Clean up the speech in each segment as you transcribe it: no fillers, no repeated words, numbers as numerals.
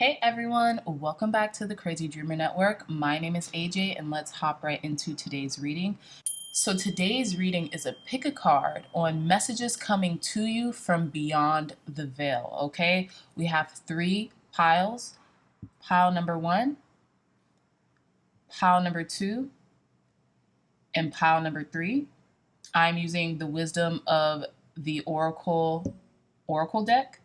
Hey everyone, welcome back to the Crazy Dreamer Network. My name is AJ and let's hop right into today's reading. So today's reading is a pick a card on messages coming to you from beyond the veil, okay? We have 3 piles. Pile number 1, pile number 2, and pile number 3. I'm using the Wisdom of the Oracle deck.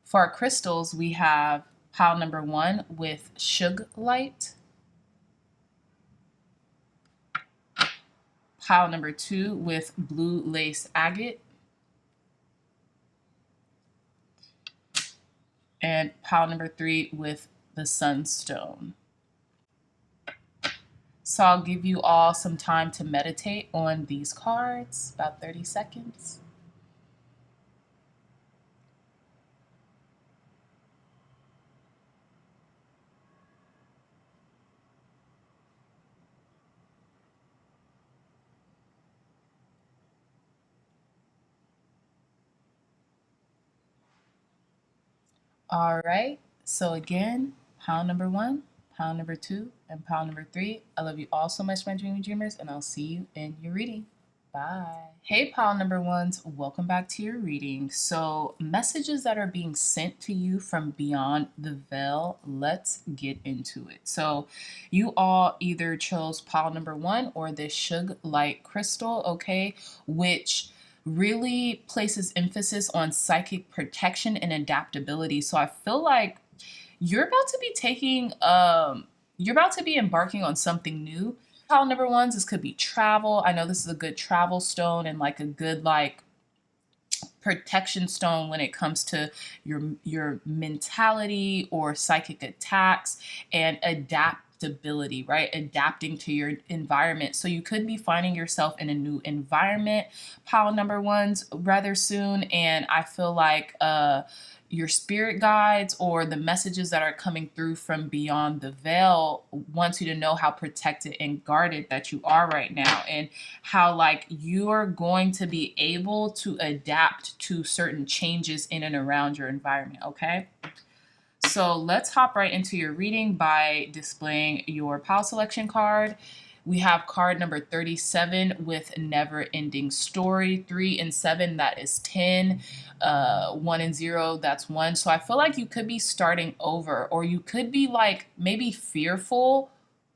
For our crystals, we have pile number 1 with Suglite, pile number 2 with blue lace agate, and pile number 3 with the Sunstone. So I'll give you all some time to meditate on these cards, about 30 seconds. All right, so again, pile number 1, pile number 2, and pile number 3. I love you all so much, my dreamy dreamers, and I'll see you in your reading. Bye. Hey, pile number 1s, welcome back to your reading. So, messages that are being sent to you from beyond the veil, let's get into it. So, you all either chose pile number 1 or this Suglite crystal, okay, which really places emphasis on psychic protection and adaptability. So I feel like you're about to be embarking on something new. Pile number 1s, this could be travel. I know this is a good travel stone and like a good protection stone when it comes to your mentality or psychic attacks and adaptability, right? Adapting to your environment. So you could be finding yourself in a new environment, pile number 1s, rather soon. And I feel like your spirit guides or the messages that are coming through from beyond the veil wants you to know how protected and guarded that you are right now, and how like you're going to be able to adapt to certain changes in and around your environment, okay? So let's hop right into your reading by displaying your pile selection card. We have card number 37 with Never Ending Story. 3 and 7, that is 10. 1 and 0, that's 1. So I feel like you could be starting over, or you could be like maybe fearful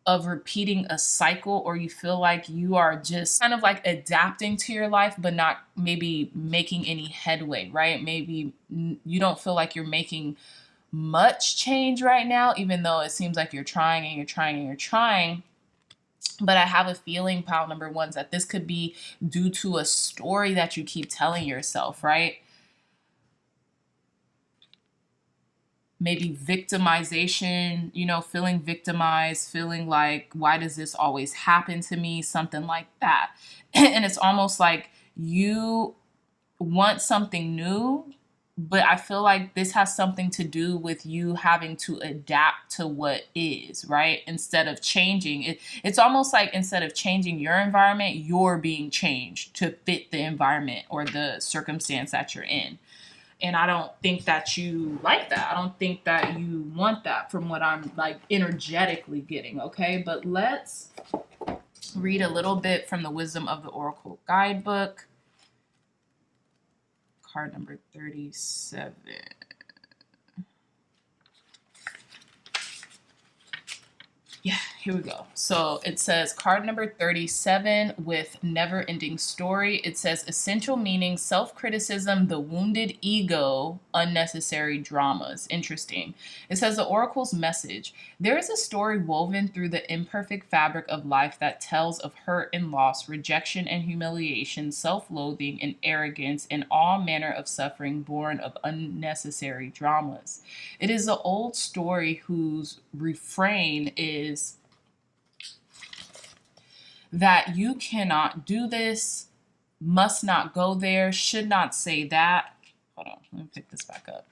of repeating a cycle, or you feel like you are just kind of like adapting to your life but not maybe making any headway, right? Maybe you don't feel like you're making much change right now, even though it seems like you're trying and you're trying and you're trying. But I have a feeling, pile number 1s, that this could be due to a story that you keep telling yourself, right? Maybe victimization, feeling victimized, feeling like, why does this always happen to me? Something like that. And it's almost like you want something new, but I feel like this has something to do with you having to adapt to what is, right? Instead of changing. It's almost like instead of changing your environment, you're being changed to fit the environment or the circumstance that you're in. And I don't think that you like that. I don't think that you want that from what I'm like energetically getting, okay? But let's read a little bit from the Wisdom of the Oracle guidebook. Card number 37. Yeah, here we go. So it says card number 37 with Never Ending Story. It says essential meaning, self-criticism, the wounded ego, unnecessary dramas. Interesting. It says the Oracle's message. There is a story woven through the imperfect fabric of life that tells of hurt and loss, rejection and humiliation, self-loathing and arrogance, and all manner of suffering born of unnecessary dramas. It is an old story whose refrain is that you cannot do this, must not go there, should not say that. Hold on, let me pick this back up.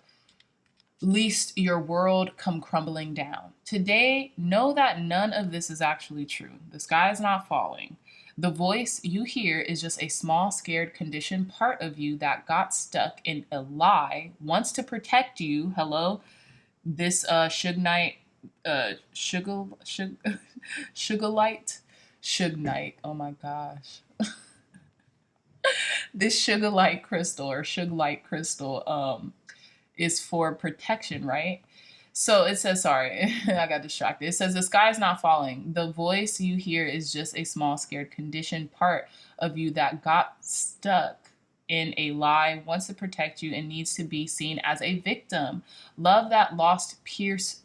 Lest your world come crumbling down. Today, know that none of this is actually true. The sky is not falling. The voice you hear is just a small, scared, conditioned part of you that got stuck in a lie, wants to protect you, hello, This Sugnite, Sugarlight, Sugnite. Oh my gosh. This Sugarlight crystal or Suglite crystal is for protection, right? So it says, sorry, I got distracted. It says, the sky is not falling. The voice you hear is just a small, scared, conditioned part of you that got stuck in a lie, wants to protect you, and needs to be seen as a victim. Love that lost pierce.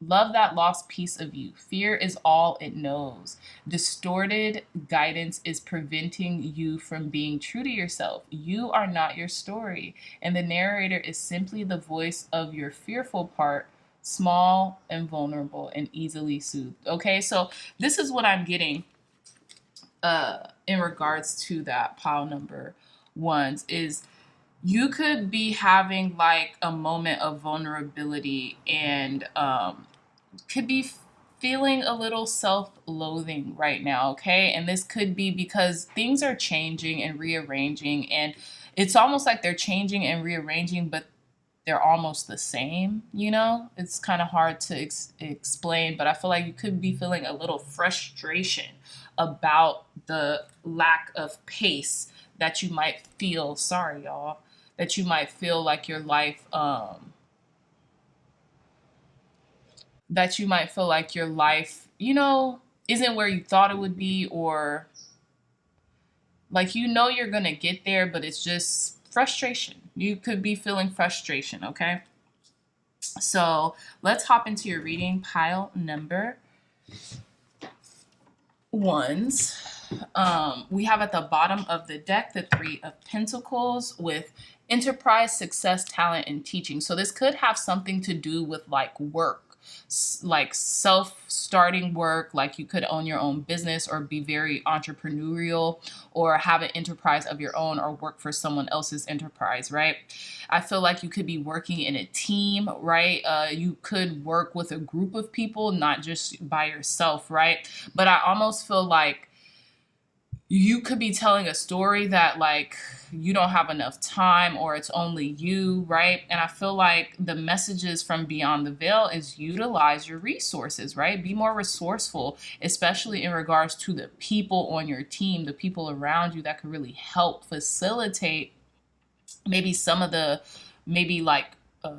Love that lost piece of you. Fear is all it knows. Distorted guidance is preventing you from being true to yourself. You are not your story, and the narrator is simply the voice of your fearful part, small and vulnerable and easily soothed. Okay, so this is what I'm getting in regards to that pile number ones is you could be having like a moment of vulnerability and could be feeling a little self-loathing right now, okay? And this could be because things are changing and rearranging, and it's almost like they're changing and rearranging, but they're almost the same, you know? It's kind of hard to explain, but I feel like you could be feeling a little frustration about the lack of pace that you might feel, sorry y'all, that you might feel like your life that you might feel like your life, you know, isn't where you thought it would be, or like you know you're gonna get there, but it's just frustration. You could be feeling frustration, okay? So let's hop into your reading pile number ones. We have at the bottom of the deck the Three of Pentacles with enterprise, success, talent, and teaching. So this could have something to do with like work, like self-starting work, like you could own your own business or be very entrepreneurial or have an enterprise of your own or work for someone else's enterprise, right? I feel like you could be working in a team, right? You could work with a group of people, not just by yourself, right? But I almost feel like you could be telling a story that like you don't have enough time or it's only you, right? And I feel like the messages from beyond the veil is utilize your resources, right? Be more resourceful, especially in regards to the people on your team, the people around you that could really help facilitate maybe some of the maybe like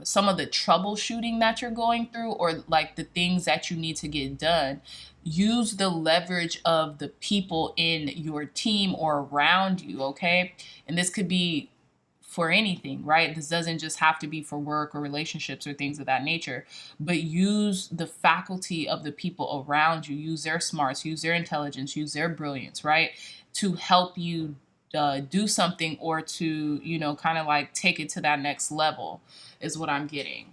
some of the troubleshooting that you're going through or like the things that you need to get done. Use the leverage of the people in your team or around you, okay? And this could be for anything, right? This doesn't just have to be for work or relationships or things of that nature, but use the faculty of the people around you, use their smarts, use their intelligence, use their brilliance, right? To help you do something or to, you know, kind of like take it to that next level is what I'm getting.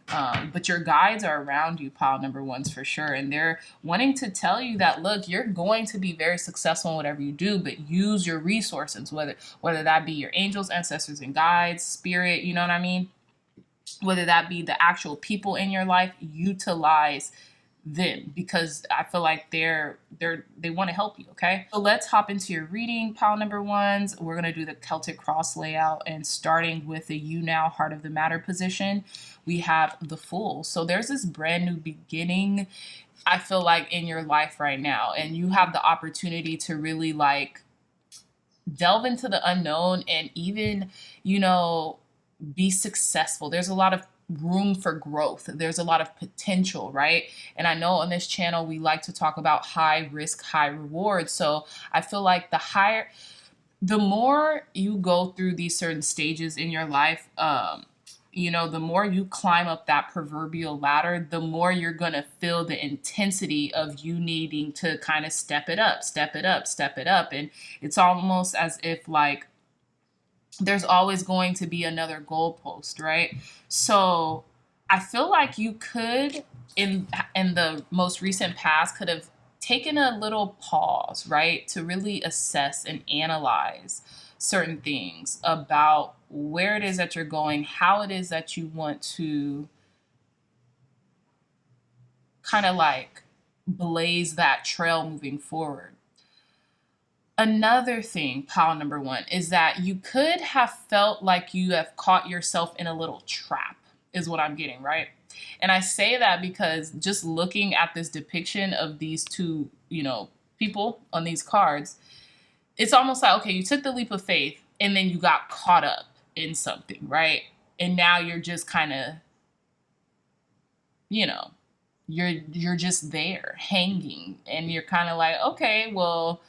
But your guides are around you, pile number ones for sure. And they're wanting to tell you that, look, you're going to be very successful in whatever you do, but use your resources, whether that be your angels, ancestors, and guides, spirit, you know what I mean? Whether that be the actual people in your life, utilize them because I feel like they want to help you, okay? So let's hop into your reading, pile number ones. We're going to do the Celtic cross layout and starting with the you now heart of the matter position, we have the Fool. So there's this brand new beginning, I feel like, in your life right now, and you have the opportunity to really like delve into the unknown and even, you know, be successful. There's a lot of room for growth. There's a lot of potential, right? And I know on this channel, we like to talk about high risk, high reward. So I feel like the more you go through these certain stages in your life, you know, the more you climb up that proverbial ladder, the more you're going to feel the intensity of you needing to kind of step it up, step it up, step it up. And it's almost as if like, there's always going to be another goalpost, right? So I feel like you could, in the most recent past, could have taken a little pause, right, to really assess and analyze certain things about where it is that you're going, how it is that you want to kind of like blaze that trail moving forward. Another thing, pile number one, is that you could have felt like you have caught yourself in a little trap, is what I'm getting, right? And I say that because just looking at this depiction of these two, people on these cards, it's almost like, okay, you took the leap of faith and then you got caught up in something, right? And now you're just kind of, you know, you're just there hanging, and you're kind of like, okay, well,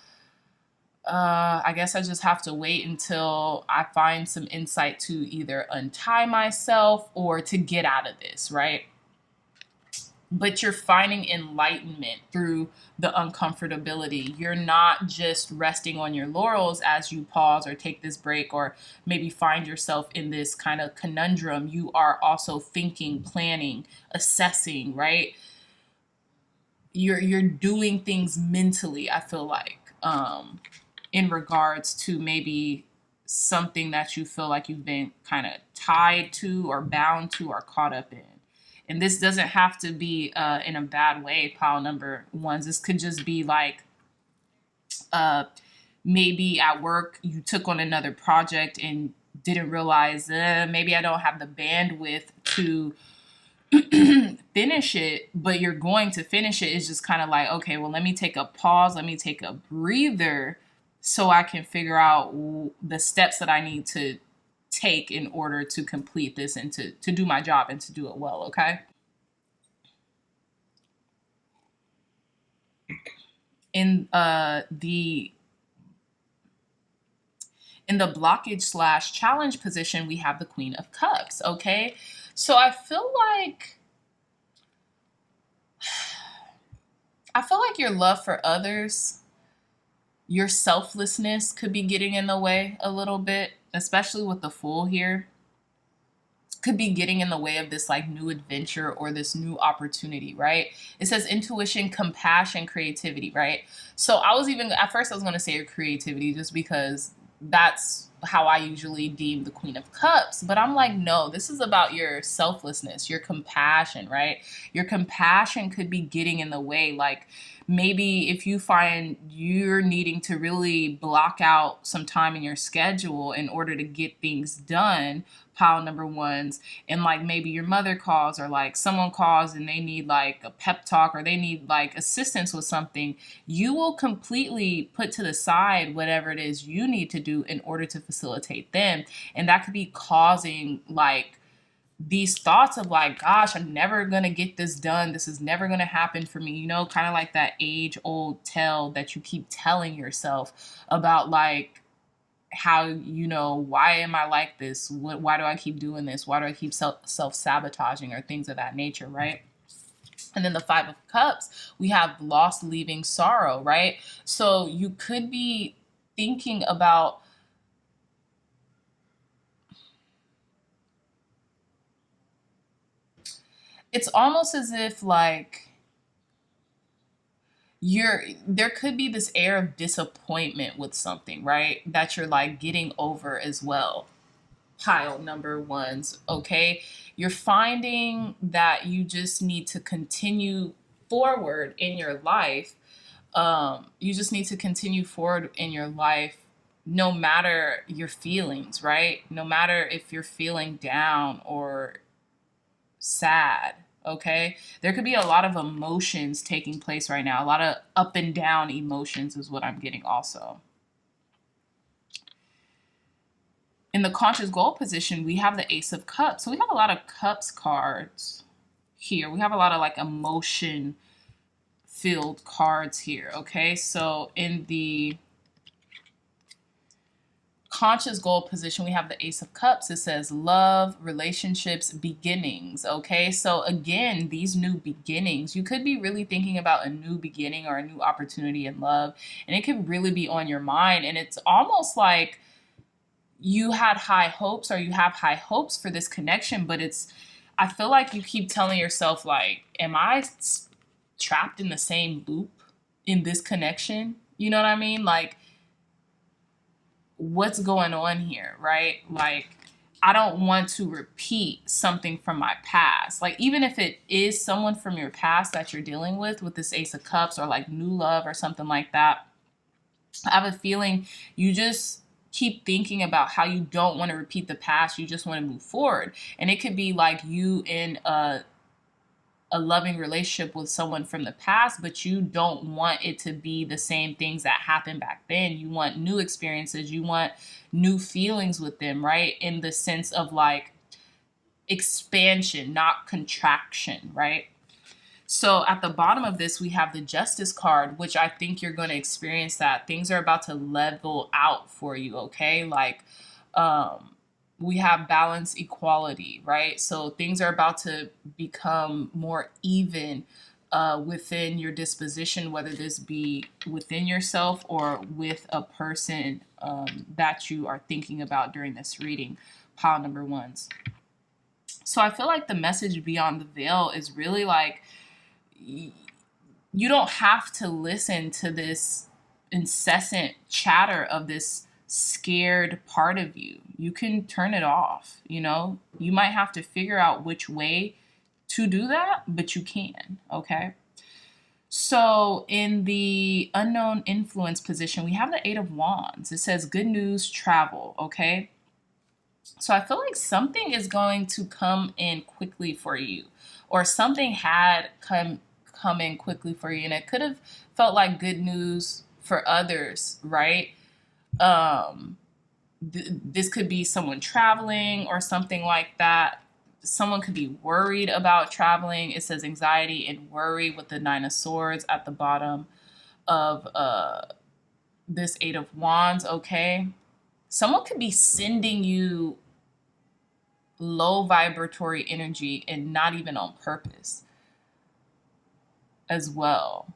I guess I just have to wait until I find some insight to either untie myself or to get out of this, right? But you're finding enlightenment through the uncomfortability. You're not just resting on your laurels as you pause or take this break or maybe find yourself in this kind of conundrum. You are also thinking, planning, assessing, right? You're doing things mentally, I feel like, in regards to maybe something that you feel like you've been kind of tied to or bound to or caught up in. And this doesn't have to be in a bad way, pile number ones. This could just be like maybe at work you took on another project and didn't realize maybe I don't have the bandwidth to finish it, but you're going to finish it. It's just kind of like, okay, well, let me take a pause. Let me take a breather so I can figure out the steps that I need to take in order to complete this and to do my job and to do it well, okay? In the blockage / challenge position, we have the Queen of Cups, okay? So I feel like your love for others, your selflessness could be getting in the way a little bit, especially with the Fool here. Could be getting in the way of this like new adventure or this new opportunity, right? It says intuition, compassion, creativity, right? So at first I was going to say your creativity just because that's how I usually deem the Queen of Cups. But I'm like, no, this is about your selflessness, your compassion, right? Your compassion could be getting in the way. Like maybe if you find you're needing to really block out some time in your schedule in order to get things done, pile number ones, and like maybe your mother calls or like someone calls and they need like a pep talk or they need like assistance with something, you will completely put to the side whatever it is you need to do in order to facilitate them. And that could be causing like these thoughts of like, gosh, I'm never going to get this done. This is never going to happen for me. Kind of like that age old tale that you keep telling yourself about like, how, why am I like this? Why do I keep doing this? Why do I keep self-sabotaging or things of that nature, right? And then the Five of Cups, we have loss, leaving, sorrow, right? So you could be thinking about it's almost as if like there could be this air of disappointment with something, right? That you're like getting over as well. Pile number ones, okay? You're finding that you just need to continue forward in your life. You just need to continue forward in your life no matter your feelings, right? No matter if you're feeling down or sad. Okay, there could be a lot of emotions taking place right now. A lot of up and down emotions is what I'm getting also. In the conscious goal position, we have the Ace of Cups. So we have a lot of Cups cards here. We have a lot of like emotion filled cards here. Okay, so in the conscious goal position, we have the Ace of Cups. It says love, relationships, beginnings. Okay, so again, these new beginnings, you could be really thinking about a new beginning or a new opportunity in love, and it could really be on your mind. And it's almost like you had high hopes or you have high hopes for this connection, but I feel like you keep telling yourself like, am I trapped in the same loop in this connection? You know what I mean? Like, what's going on here, right? Like, I don't want to repeat something from my past. Like, even if it is someone from your past that you're dealing with this Ace of Cups or like new love or something like that, I have a feeling you just keep thinking about how you don't want to repeat the past. You just want to move forward. And it could be like you in a loving relationship with someone from the past, but you don't want it to be the same things that happened back then. You want new experiences. You want new feelings with them, right? In the sense of like expansion, not contraction, right? So at the bottom of this, we have the Justice card, which I think you're going to experience that. Things are about to level out for you, okay? Like, we have balance, equality, right? So things are about to become more even within your disposition, whether this be within yourself or with a person that you are thinking about during this reading, pile number ones. So I feel like the message beyond the veil is really like, you don't have to listen to this incessant chatter of this scared part of you. You can turn it off, you know? You might have to figure out which way to do that, but you can, okay? So in the unknown influence position, we have the Eight of Wands. It says good news, travel, okay? So I feel like something is going to come in quickly for you, or something had come in quickly for you, and it could have felt like good news for others, right? This could be someone traveling or something like that. Someone could be worried about traveling. It says anxiety and worry with the Nine of Swords at the bottom of this Eight of Wands, okay? Someone could be sending you low vibratory energy and not even on purpose as well.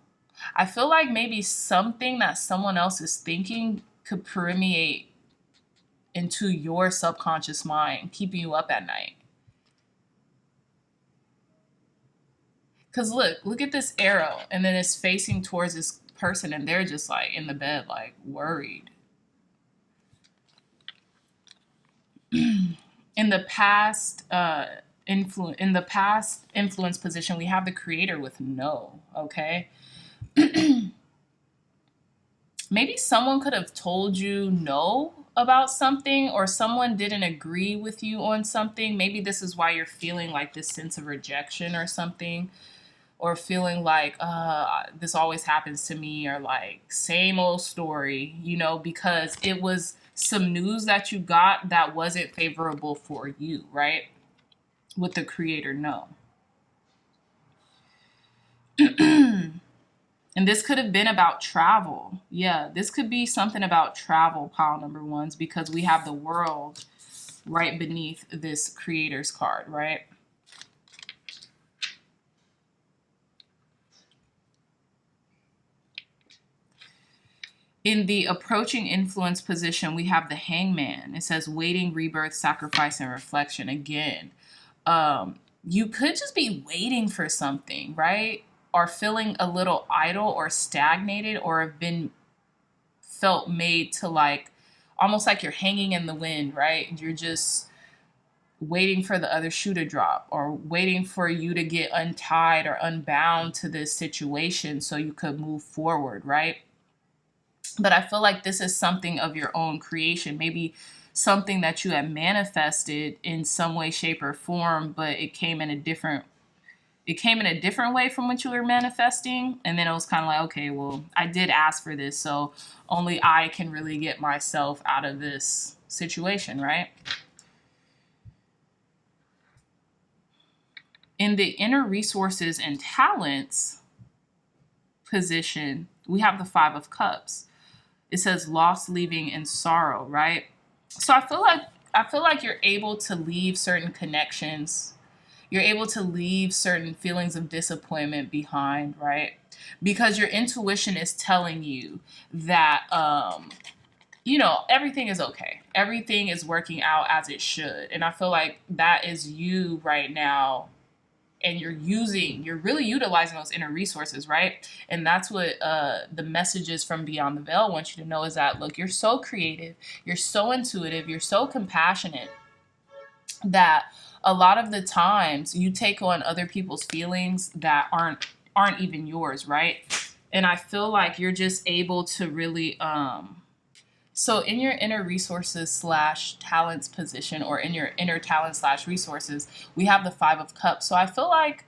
I feel like maybe something that someone else is thinking could permeate into your subconscious mind, keeping you up at night. Because look at this arrow, and then it's facing towards this person, and they're just like in the bed, like worried. In the past influence position, we have the Creator with no, okay? Maybe someone could have told you no about something, or someone didn't agree with you on something. Maybe this is why you're feeling like this sense of rejection or something, or feeling like this always happens to me, or like same old story, you know, because it was some news that you got that wasn't favorable for you, right? With the Creator, no. And this could have been about travel. Yeah, this could be something about travel, pile number ones, because we have the World right beneath this Creator's card, right? In the approaching influence position, we have the Hangman. It says waiting, rebirth, sacrifice, and reflection. Again, you could just be waiting for something, right? Or feeling a little idle or stagnated, or have been felt made to like, almost like you're hanging in the wind, right? You're just waiting for the other shoe to drop, or waiting for you to get untied or unbound to this situation so you could move forward, right? But I feel like this is something of your own creation, maybe something that you had manifested in some way, shape, or form, but it came in a different way from what you were manifesting. And then it was kind of like, okay, well, I did ask for this, so only I can really get myself out of this situation, right? In the inner resources and talents position, we have the Five of Cups. It says loss, leaving, and sorrow, right? So I feel like you're able to leave certain connections. You're able to leave certain feelings of disappointment behind, right? Because your intuition is telling you that, you know, everything is okay. Everything is working out as it should. And I feel like that is you right now. And you're really utilizing those inner resources, right? And that's what the messages from Beyond the Veil want you to know, is that, look, you're so creative, you're so intuitive, you're so compassionate, that a lot of the times you take on other people's feelings that aren't even yours, right? And I feel like you're just able to really So in your inner resources slash talents position, or in your inner talent slash resources, we have the Five of Cups. So I feel like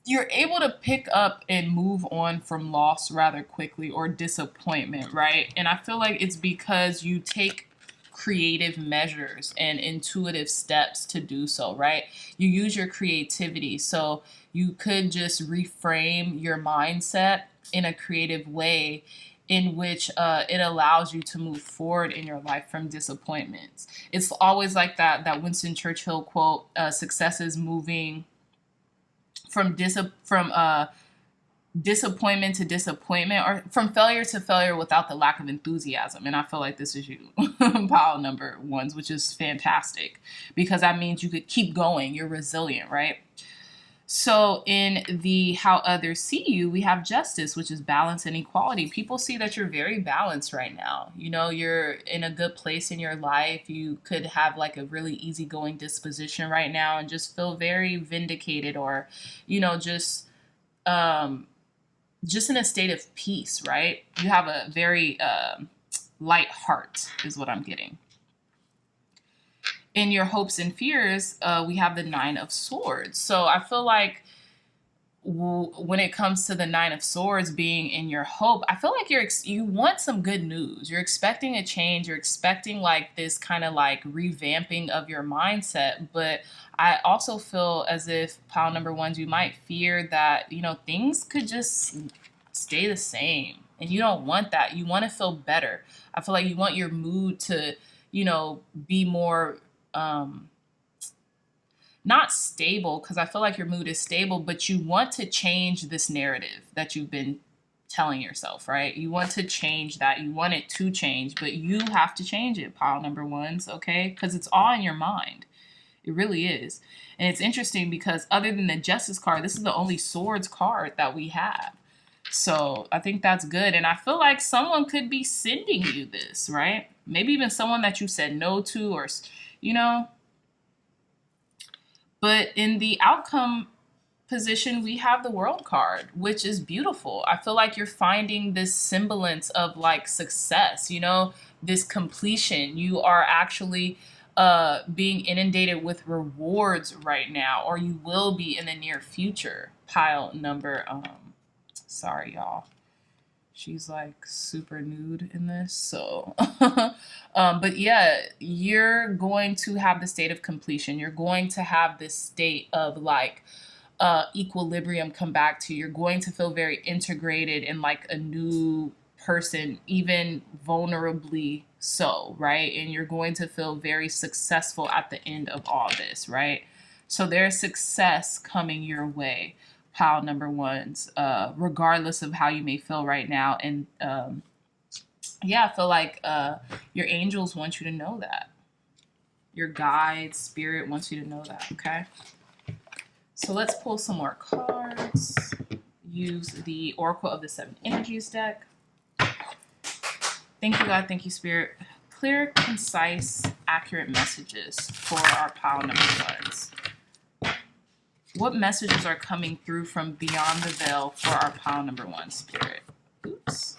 you're able to pick up and move on from loss rather quickly, or disappointment, right? And I feel like it's because you take creative measures and intuitive steps to do so, right? You use your creativity. So you could just reframe your mindset in a creative way in which it allows you to move forward in your life from disappointments. It's always like that Winston Churchill quote, success is moving from disappointment to disappointment, or from failure to failure without the lack of enthusiasm. And I feel like this is you, pile number ones, which is fantastic, because that means you could keep going. You're resilient, right? So in the how others see you, we have justice, which is balance and equality. People see that you're very balanced right now. You know, you're in a good place in your life. You could have like a really easygoing disposition right now and just feel very vindicated, or, you know, just in a state of peace, right? You have a very light heart is what I'm getting. In your hopes and fears, we have the Nine of Swords. So I feel like when it comes to the Nine of Swords being in your hope, I feel like you want some good news. You're expecting a change. You're expecting like this kind of like revamping of your mindset. But I also feel as if, pile number ones, you might fear that, you know, things could just stay the same. And you don't want that. You want to feel better. I feel like you want your mood to, you know, be more not stable, because I feel like your mood is stable, but you want to change this narrative that you've been telling yourself, right? You want to change that. You want it to change, but you have to change it, pile number ones, okay? Because it's all in your mind. It really is. And it's interesting because other than the Justice card, this is the only Swords card that we have. So I think that's good. And I feel like someone could be sending you this, right? Maybe even someone that you said no to, or, you know. But in the outcome position, we have the World card, which is beautiful. I feel like you're finding this semblance of like success, you know, this completion. You are actually being inundated with rewards right now, or you will be in the near future. Pile number, sorry, y'all. She's like super nude in this. So, but yeah, you're going to have the state of completion. You're going to have this state of like equilibrium come back to you. You're going to feel very integrated in like a new person, even vulnerably so, right? And you're going to feel very successful at the end of all this, right? So there's success coming your way, pile number ones, regardless of how you may feel right now. And yeah, I feel like your angels want you to know that. Your guide, spirit wants you to know that, okay? So let's pull some more cards. Use the Oracle of the Seven Energies deck. Thank you, God. Thank you, Spirit. Clear, concise, accurate messages for our pile number ones. What messages are coming through from beyond the veil for our pile number one, Spirit? Oops.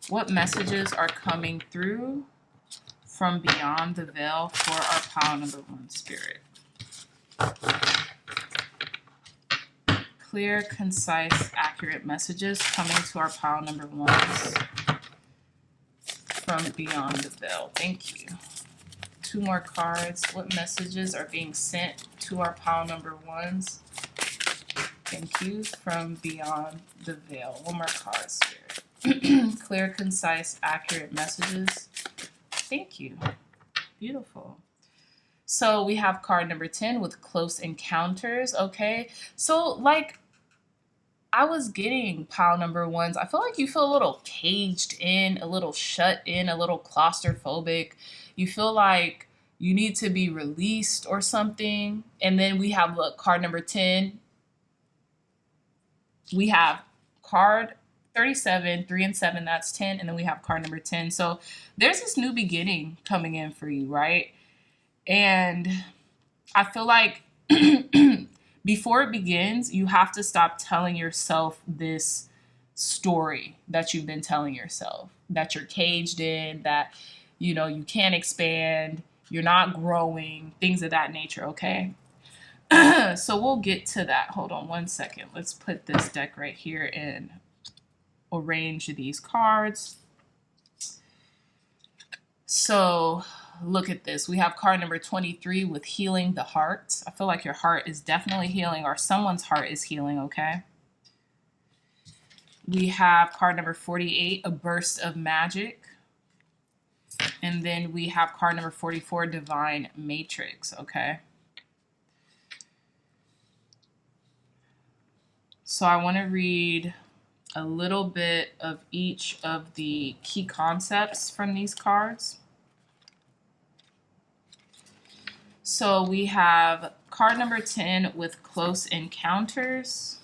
What messages are coming through from beyond the veil for our pile number one, Spirit? Clear, concise, accurate messages coming to our pile number ones from beyond the veil. Thank you. Two more cards. What messages are being sent to our pile number ones? Thank you. From beyond the veil. One more card, Spirit. Clear, concise, accurate messages. Thank you. Beautiful. So we have card number 10 with close encounters. Okay. So like I was getting pile number ones, I feel like you feel a little caged in, a little shut in, a little claustrophobic. You feel like you need to be released or something. And then we have look, card number 10. We have card 37, 3 and 7, that's 10. And then we have card number 10. So there's this new beginning coming in for you, right? And I feel like before it begins, you have to stop telling yourself this story that you've been telling yourself. that you're caged in, that, you know, you can't expand, you're not growing, things of that nature, okay? So we'll get to that. Hold on one second. Let's put this deck right here and arrange these cards. So look at this. We have card number 23 with healing the heart. I feel like your heart is definitely healing, or someone's heart is healing, okay? We have card number 48, a burst of magic. And then we have card number 44, divine matrix, okay? So I want to read a little bit of each of the key concepts from these cards. So we have card number 10 with close encounters.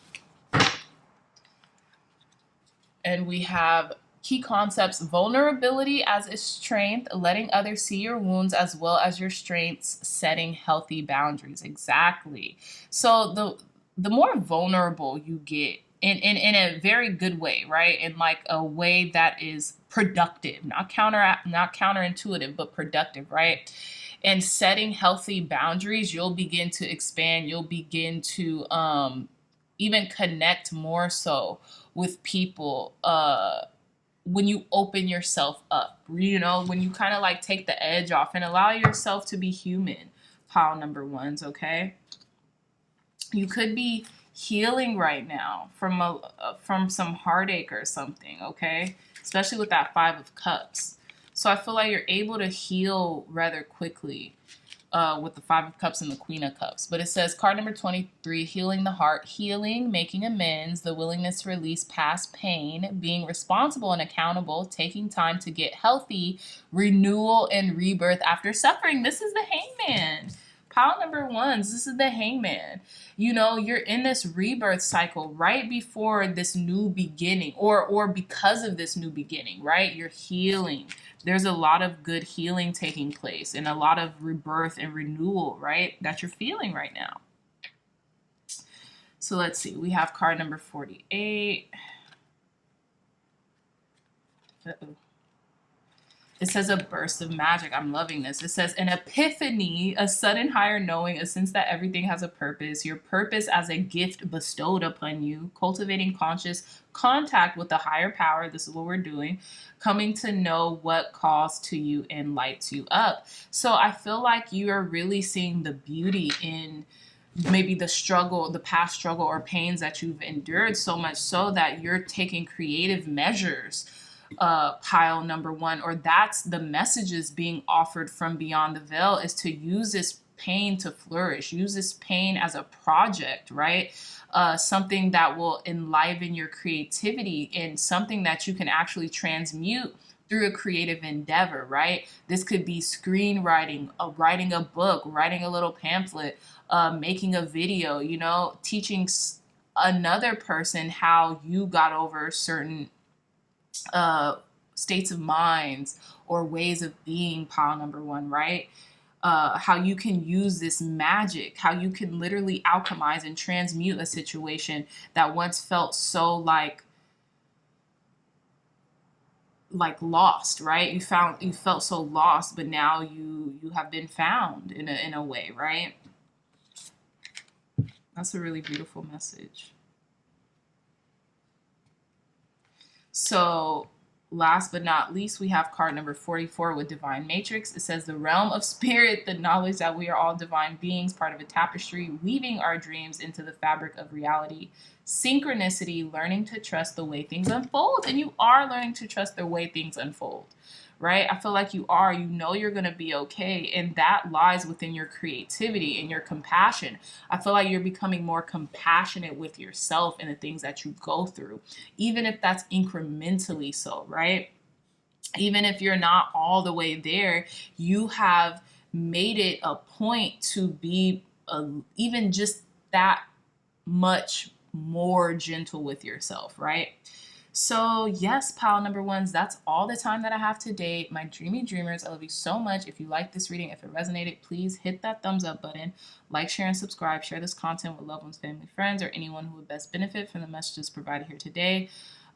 And we have key concepts: vulnerability as a strength, letting others see your wounds as well as your strengths, setting healthy boundaries. Exactly. So the more vulnerable you get, in a very good way, right? In like a way that is productive, not counterintuitive, but productive, right? And setting healthy boundaries, you'll begin to expand. You'll begin to even connect more so with people when you open yourself up, you know, when you kind of like take the edge off and allow yourself to be human, pile number ones, okay? You could be healing right now from some heartache or something, okay? Especially with that 5 of Cups. So I feel like you're able to heal rather quickly with the 5 of Cups and the Queen of Cups. But it says card number 23, healing the heart, healing, making amends, the willingness to release past pain, being responsible and accountable, taking time to get healthy, renewal and rebirth after suffering. This is the Hangman. Pile number ones, this is the Hangman. You know, you're in this rebirth cycle right before this new beginning, or because of this new beginning, right? You're healing. There's a lot of good healing taking place and a lot of rebirth and renewal, right? That you're feeling right now. So let's see. We have card number 48. Uh-oh. It says a burst of magic. I'm loving this. It says an epiphany, a sudden higher knowing, a sense that everything has a purpose, your purpose as a gift bestowed upon you, cultivating conscious contact with the higher power. This is what we're doing. Coming to know what calls to you and lights you up. So I feel like you are really seeing the beauty in maybe the struggle, the past struggle or pains that you've endured, so much so that you're taking creative measures, pile number one, or that's the messages being offered from beyond the veil, is to use this pain to flourish, use this pain as a project, right? Something that will enliven your creativity and something that you can actually transmute through a creative endeavor, right? This could be screenwriting, writing a book, writing a little pamphlet, making a video, you know, teaching another person how you got over certain states of minds or ways of being, pile number one, right? How you can use this magic, how you can literally alchemize and transmute a situation that once felt so like lost, right? You felt so lost, but now you have been found in a way, right? That's a really beautiful message. So last but not least, we have card number 44 with Divine Matrix. It says the realm of spirit, the knowledge that we are all divine beings, part of a tapestry, weaving our dreams into the fabric of reality. Synchronicity, learning to trust the way things unfold. And you are learning to trust the way things unfold, right? I feel like you know you're going to be okay. And that lies within your creativity and your compassion. I feel like you're becoming more compassionate with yourself and the things that you go through, even if that's incrementally so, right? Even if you're not all the way there, you have made it a point to be even just that much more gentle with yourself, right? So yes, pile number ones, that's all the time that I have today. My dreamy dreamers, I love you so much. If you like this reading, if it resonated, please hit that thumbs up button, like, share, and subscribe. Share this content with loved ones, family, friends, or anyone who would best benefit from the messages provided here today.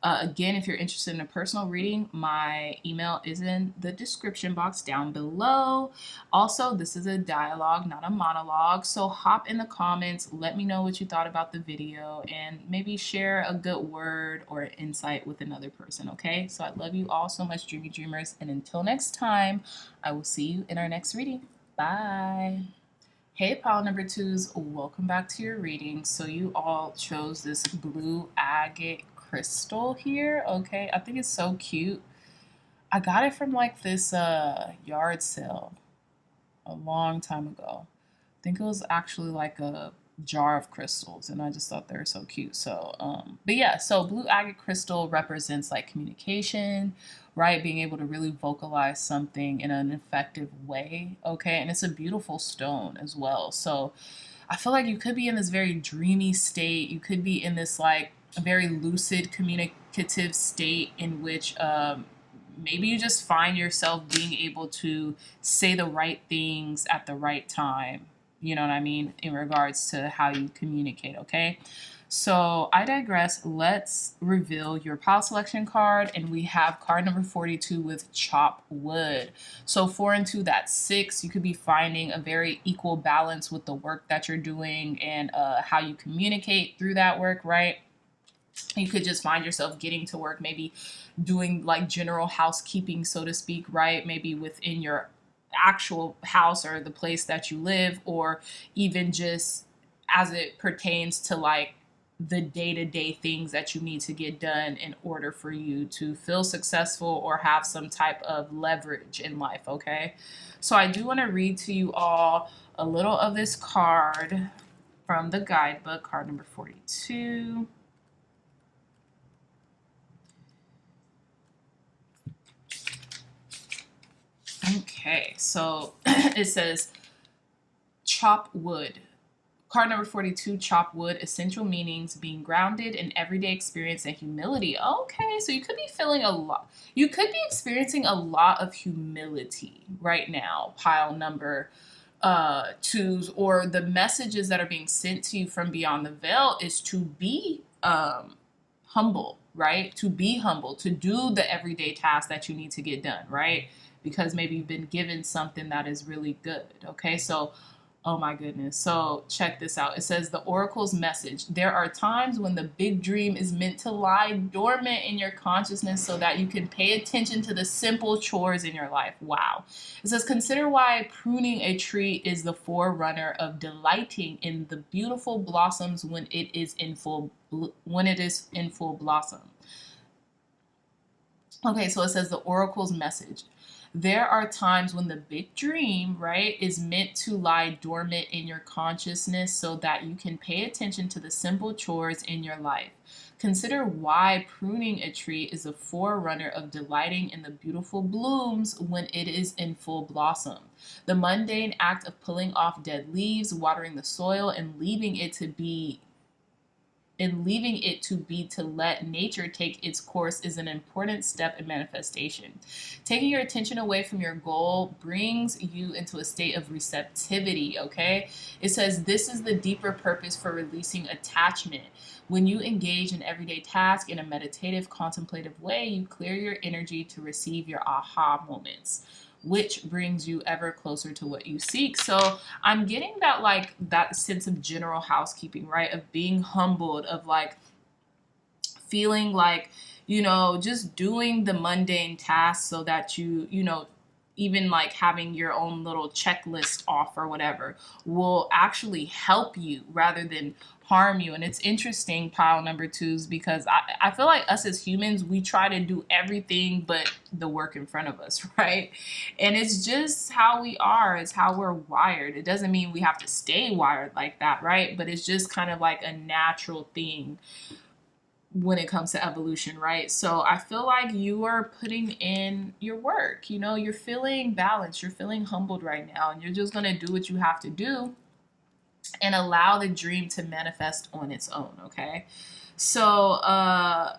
Again, if you're interested in a personal reading, my email is in the description box down below. Also, this is a dialogue, not a monologue. So hop in the comments, let me know what you thought about the video, and maybe share a good word or insight with another person, okay? So I love you all so much, dreamy dreamers. And until next time, I will see you in our next reading. Bye. Hey pile number twos, welcome back to your reading. So you all chose this blue agate crystal here, okay? I think it's so cute. I got it from like this yard sale a long time ago. I think it was actually like a jar of crystals, and I just thought they were so cute. So but yeah, so blue agate crystal represents like communication, right? Being able to really vocalize something in an effective way, okay? And it's a beautiful stone as well. So I feel like you could be in this very dreamy state. You could be in this like a very lucid communicative state in which maybe you just find yourself being able to say the right things at the right time. You know what I mean? In regards to how you communicate, okay? So I digress. Let's reveal your pile selection card. And we have card number 42 with chop wood. So 4 and 2, that's 6. You could be finding a very equal balance with the work that you're doing and how you communicate through that work, right? You could just find yourself getting to work, maybe doing like general housekeeping, so to speak, right? Maybe within your actual house or the place that you live, or even just as it pertains to like the day-to-day things that you need to get done in order for you to feel successful or have some type of leverage in life, okay? So I do want to read to you all a little of this card from the guidebook, card number 42. Okay, so it says chop wood. Card number 42, chop wood, essential meanings, being grounded in everyday experience and humility. Okay, so you could be feeling a lot. You could be experiencing a lot of humility right now, pile number twos, or the messages that are being sent to you from beyond the veil is to be humble, right? To be humble, to do the everyday tasks that you need to get done, right? Because maybe you've been given something that is really good, okay? So, oh my goodness. So check this out. It says the oracle's message. There are times when the big dream is meant to lie dormant in your consciousness so that you can pay attention to the simple chores in your life. Wow. It says consider why pruning a tree is the forerunner of delighting in the beautiful blossoms when it is in full blossom. Okay, so it says the oracle's message. There are times when the big dream, right, is meant to lie dormant in your consciousness so that you can pay attention to the simple chores in your life. Consider why pruning a tree is a forerunner of delighting in the beautiful blooms when it is in full blossom. The mundane act of pulling off dead leaves, watering the soil, and leaving it to be to let nature take its course is an important step in manifestation. Taking your attention away from your goal brings you into a state of receptivity, okay? It says this is the deeper purpose for releasing attachment. When you engage in everyday tasks in a meditative, contemplative way, you clear your energy to receive your aha moments, which brings you ever closer to what you seek. So I'm getting that like that sense of general housekeeping, right? Of being humbled, of like feeling like, just doing the mundane tasks so that even like having your own little checklist off or whatever will actually help you rather than harm you. And it's interesting, pile number twos, because I feel like us as humans, we try to do everything but the work in front of us, right? And it's just how we are. It's how we're wired. It doesn't mean we have to stay wired like that, right? But it's just kind of like a natural thing when it comes to evolution, right? So I feel like you are putting in your work, you're feeling balanced, you're feeling humbled right now, and you're just going to do what you have to do and allow the dream to manifest on its own, okay? So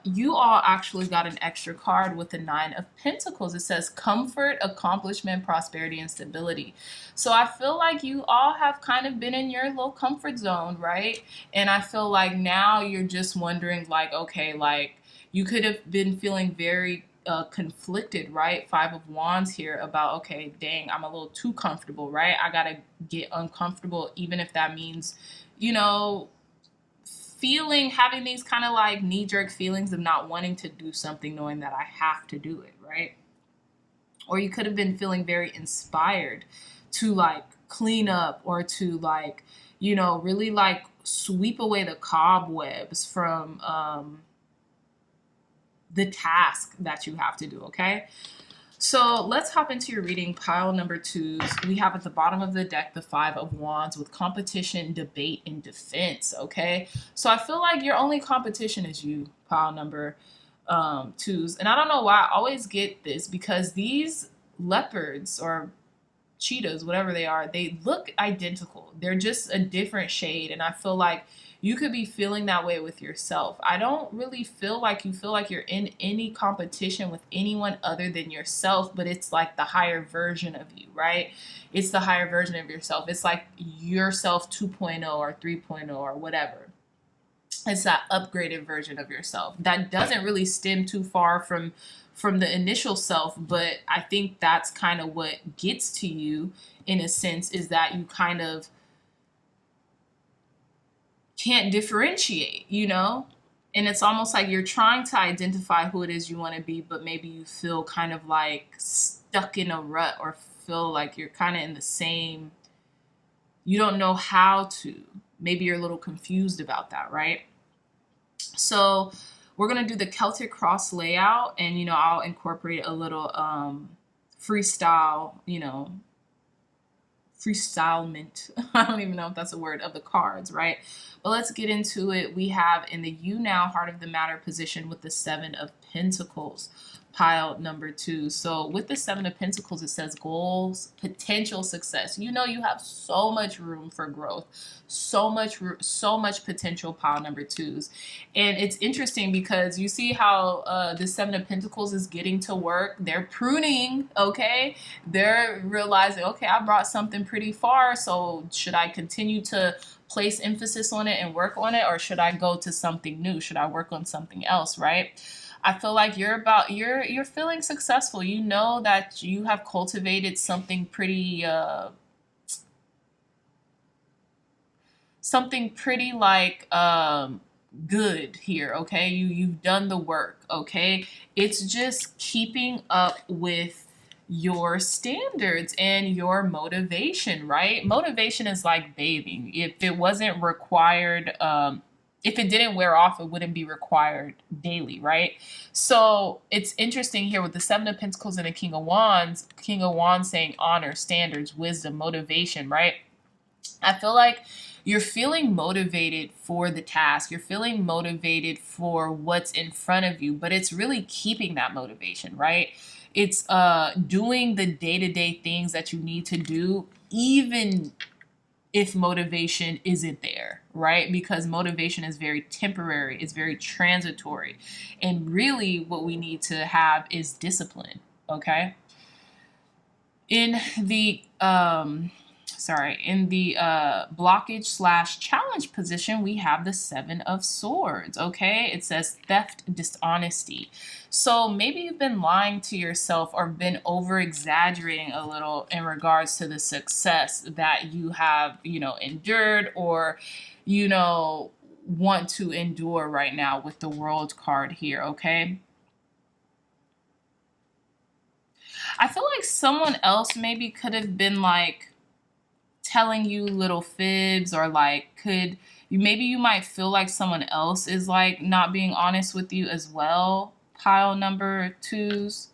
you all actually got an extra card with the 9 of Pentacles. It says comfort, accomplishment, prosperity, and stability. So I feel like you all have kind of been in your little comfort zone, right? And I feel like now you're just wondering like, okay, like, You could have been feeling very conflicted, right? Five of Wands here about, okay, dang, I'm a little too comfortable, right? I gotta get uncomfortable, even if that means, you know, having these kind of like knee-jerk feelings of not wanting to do something, knowing that I have to do it, right? Or you could have been feeling very inspired to like clean up, or to like, you know, really like sweep away the cobwebs from the task that you have to do, okay? So let's hop into your reading. Pile number 2s. We have at the bottom of the deck the Five of Wands with competition, debate, and defense, okay? So I feel like your only competition is you, pile number 2s. And I don't know why I always get this, because these leopards or cheetahs, whatever they are, they look identical. They're just a different shade. And I feel like you could be feeling that way with yourself. I don't really feel like you feel like you're in any competition with anyone other than yourself, but it's like the higher version of you, right? It's the higher version of yourself. It's like yourself 2.0 or 3.0 or whatever. It's that upgraded version of yourself that doesn't really stem too far from the initial self, but I think that's kind of what gets to you in a sense, is that you kind of can't differentiate, you know? And it's almost like you're trying to identify who it is you want to be, but maybe you feel kind of like stuck in a rut, or feel like you're kind of in the same, you don't know how to. Maybe you're a little confused about that, right? So we're going to do the Celtic cross layout, and, you know, I'll incorporate a little freestyle, you know, freestylement. I don't even know if that's a word, of the cards, right? But let's get into it. We have in the you now heart of the matter position with the Seven of Pentacles, pile number 2. So with the Seven of Pentacles, it says goals, potential success. You know, you have so much room for growth, so much potential, pile number 2s. And it's interesting because you see how the Seven of Pentacles is getting to work. They're pruning, okay? They're realizing, okay, I brought something pretty far, so should I continue to place emphasis on it and work on it, or should I go to something new? Should I work on something else, right? I feel like you're feeling successful. You know that you have cultivated something pretty like good here, okay? You've done the work, okay? It's just keeping up with your standards and your motivation, right? Motivation is like bathing. If it wasn't required, if it didn't wear off, it wouldn't be required daily, right? So it's interesting here with the Seven of Pentacles and the King of Wands saying honor, standards, wisdom, motivation, right? I feel like you're feeling motivated for the task. You're feeling motivated for what's in front of you, but it's really keeping that motivation, right? It's doing the day-to-day things that you need to do, even if motivation isn't there, right? Because motivation is very temporary, it's very transitory. And really what we need to have is discipline, okay? In the blockage / challenge position, we have the Seven of Swords, okay? It says theft, dishonesty. So maybe you've been lying to yourself or been over exaggerating a little in regards to the success that you have, you know, endured, or, you know, want to endure right now with the World card here, okay? I feel like someone else maybe could have been like telling you little fibs, or like maybe you might feel like someone else is like not being honest with you as well, pile number 2s.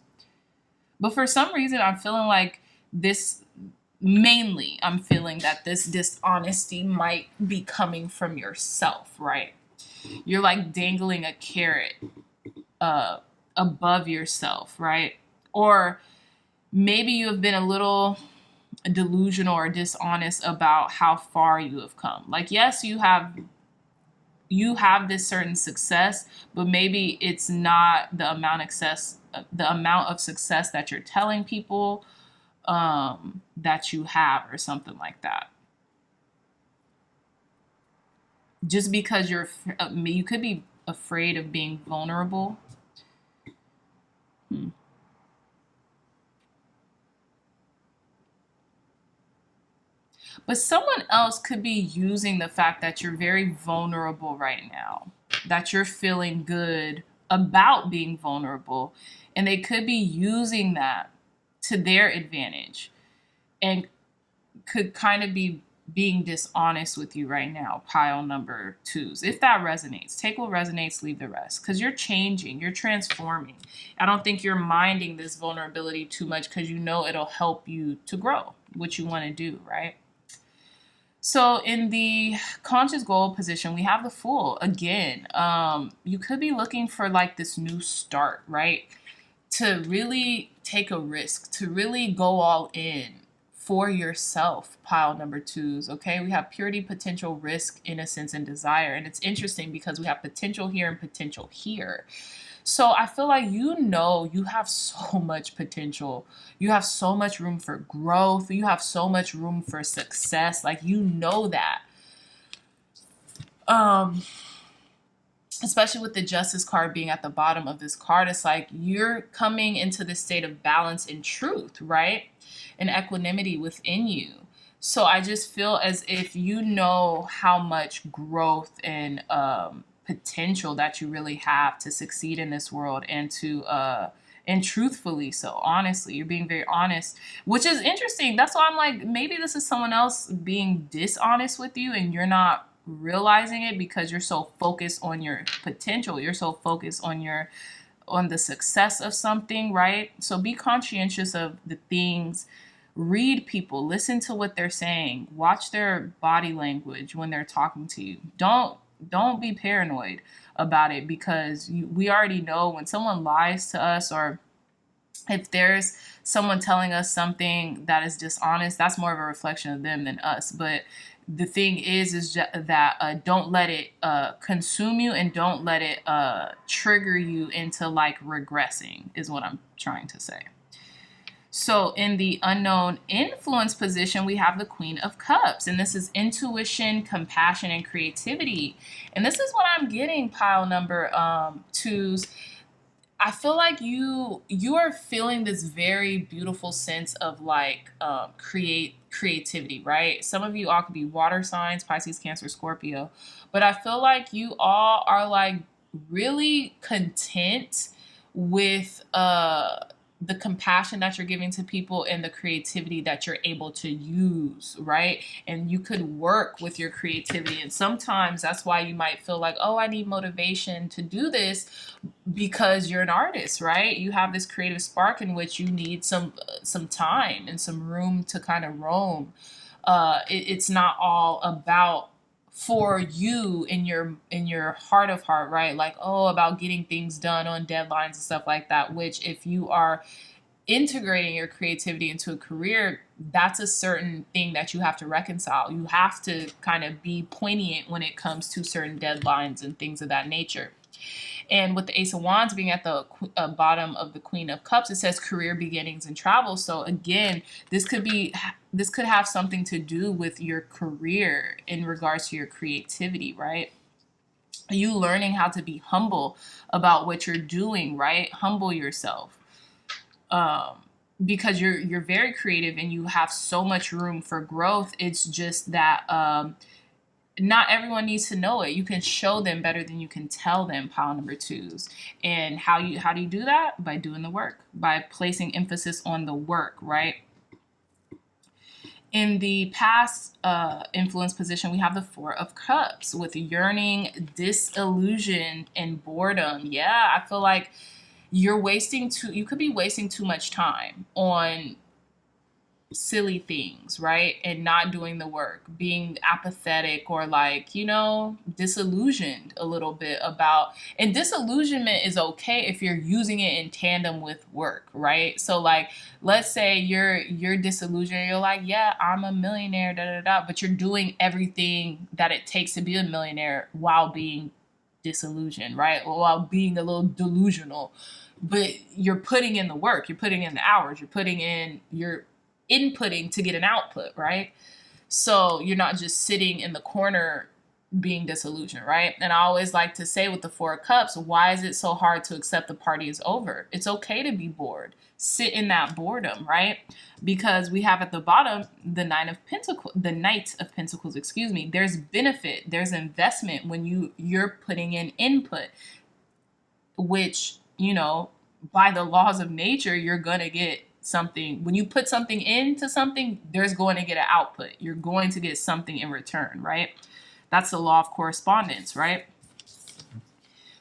But for some reason I'm feeling like I'm feeling that this dishonesty might be coming from yourself, right? You're like dangling a carrot above yourself, right? Or maybe you have been a little delusional or dishonest about how far you have come. Like, yes, you have this certain success, but maybe it's not the amount of success that you're telling people that you have, or something like that. Just because you could be afraid of being vulnerable, Hmm. But someone else could be using the fact that you're very vulnerable right now, that you're feeling good about being vulnerable, and they could be using that to their advantage and could kind of be being dishonest with you right now, pile number twos. If that resonates, take what resonates, leave the rest. Because you're changing, you're transforming. I don't think you're minding this vulnerability too much because you know it'll help you to grow what you want to do, right? So in the conscious goal position, we have the Fool again. You could be looking for like this new start, right? To really take a risk, to really go all in for yourself, pile number twos. Okay, we have purity, potential, risk, innocence, and desire. And it's interesting because we have potential here and potential here. So I feel like you have so much potential. You have so much room for growth. You have so much room for success. Like you know that. Um Especially with the justice card being at the bottom of this card, it's like you're coming into this state of balance and truth, right? And equanimity within you. So I just feel as if you know how much growth and potential that you really have to succeed in this world and truthfully, so honestly you're being very honest, which is interesting. That's why I'm like, maybe this is someone else being dishonest with you and you're not realizing it because you're so focused on your potential, you're so focused on the success of something, right? So be conscientious of the things. Read people, listen to what they're saying, watch their body language when they're talking to you. Don't be paranoid about it because we already know when someone lies to us, or if there's someone telling us something that is dishonest, that's more of a reflection of them than us. But the thing is that don't let it consume you, and don't let it trigger you into like regressing, is what I'm trying to say. So in the unknown influence position, we have the Queen of Cups, and this is intuition, compassion, and creativity. And this is what I'm getting, pile number twos. I feel like you are feeling this very beautiful sense of like creativity, right? Some of you all could be water signs, Pisces, Cancer, Scorpio, but I feel like you all are like really content with the compassion that you're giving to people and the creativity that you're able to use, right? And you could work with your creativity. And sometimes that's why you might feel like, oh, I need motivation to do this, because you're an artist, right? You have this creative spark in which you need some time and some room to kind of roam. It's not all about for you in your heart of heart, right? Like, oh, about getting things done on deadlines and stuff like that, which if you are integrating your creativity into a career, that's a certain thing that you have to reconcile. You have to kind of be poignant when it comes to certain deadlines and things of that nature. And with the Ace of Wands being at the bottom of the Queen of Cups, it says career beginnings and travel. So again, this could have something to do with your career in regards to your creativity, right? You learning how to be humble about what you're doing, right? Humble yourself. Because you're very creative and you have so much room for growth. It's just that not everyone needs to know it. You can show them better than you can tell them, pile number twos. And how do you do that? By doing the work, by placing emphasis on the work, right? In the past influence position, we have the Four of Cups with yearning, disillusion, and boredom. Yeah, I feel like you could be wasting too much time on silly things, right? And not doing the work, being apathetic, or like, disillusioned a little bit about, and disillusionment is okay if you're using it in tandem with work, right? So like, let's say you're disillusioned, you're like, yeah, I'm a millionaire, da da da, but you're doing everything that it takes to be a millionaire while being disillusioned, right? Or while being a little delusional. But you're putting in the work, you're putting in the hours, you're inputting to get an output, right? So you're not just sitting in the corner being disillusioned, right? And I always like to say with the Four of Cups, why is it so hard to accept the party is over? It's okay to be bored. Sit in that boredom, right? Because we have at the bottom the Knight of Pentacles, excuse me. There's benefit, there's investment when you're putting in input, which, you know, by the laws of nature, you're gonna get something. When you put something into something, there's going to get an output. You're going to get something in return, right? That's the law of correspondence, right?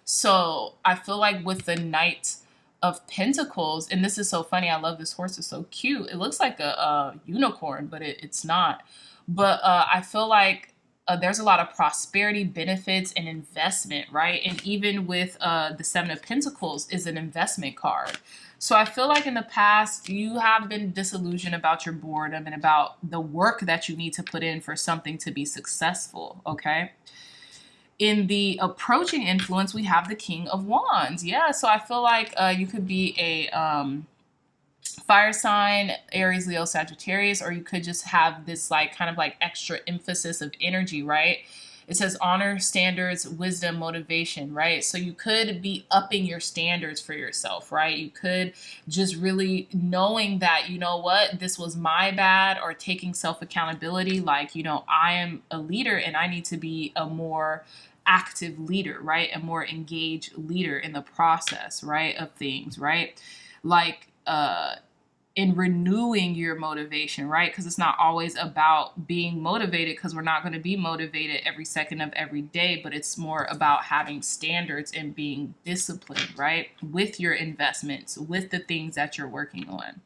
So I feel like with the Knight of Pentacles, and this is so funny, I love this horse, it's so cute. It looks like a unicorn, but it's not. But I feel like there's a lot of prosperity, benefits, and investment, right? And even with the Seven of Pentacles is an investment card. So I feel like in the past, you have been disillusioned about your boredom and about the work that you need to put in for something to be successful, okay? In the approaching influence, we have the King of Wands. Yeah, so I feel like you could be a fire sign, Aries, Leo, Sagittarius, or you could just have this like kind of like extra emphasis of energy, right? It says honor, standards, wisdom, motivation, right? So you could be upping your standards for yourself, right? You could just really knowing that, you know what, this was my bad, or taking self-accountability, like, you know, I am a leader and I need to be a more active leader, right? A more engaged leader in the process, right, of things, right? Like, in renewing your motivation, right? Because it's not always about being motivated, because we're not going to be motivated every second of every day, but it's more about having standards and being disciplined, right? With your investments, with the things that you're working on.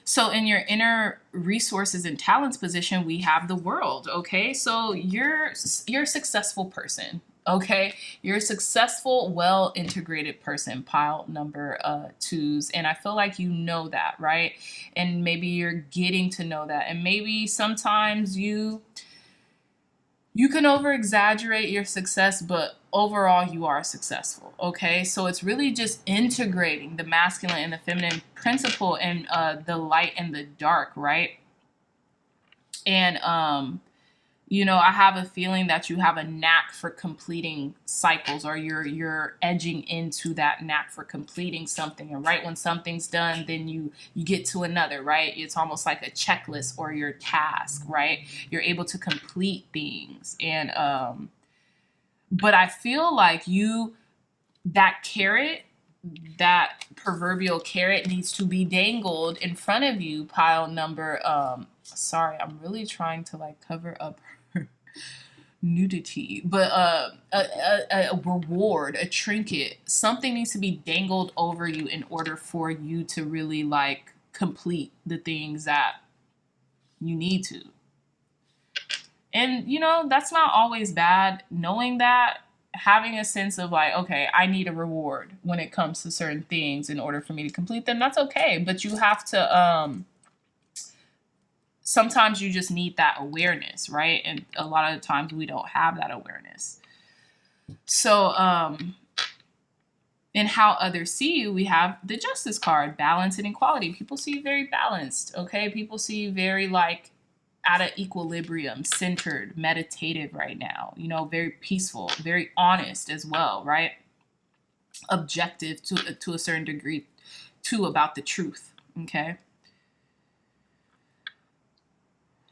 So in your inner resources and talents position, we have the World, okay? So you're a successful person, okay? You're a successful, well-integrated person, pile number 2s. And I feel like you know that, right? And maybe you're getting to know that. And maybe sometimes you can over-exaggerate your success, but overall you are successful, okay? So it's really just integrating the masculine and the feminine principle and the light and the dark, right? And you know, I have a feeling that you have a knack for completing cycles, or you're edging into that knack for completing something. And right when something's done, then you get to another, right? It's almost like a checklist or your task, right? You're able to complete things. And but I feel like that carrot, that proverbial carrot needs to be dangled in front of you, pile number sorry, I'm really trying to like cover up her nudity, but a reward, a trinket, something needs to be dangled over you in order for you to really like complete the things that you need to. And you know, that's not always bad, knowing that, having a sense of like, okay, I need a reward when it comes to certain things in order for me to complete them. That's okay. But you have to sometimes you just need that awareness, right? And a lot of the times we don't have that awareness. So in how others see you, we have the Justice card, balance and equality. People see you very balanced, okay? People see you very like at an equilibrium, centered, meditative right now, you know, very peaceful, very honest as well, right? Objective to a certain degree too, about the truth, okay?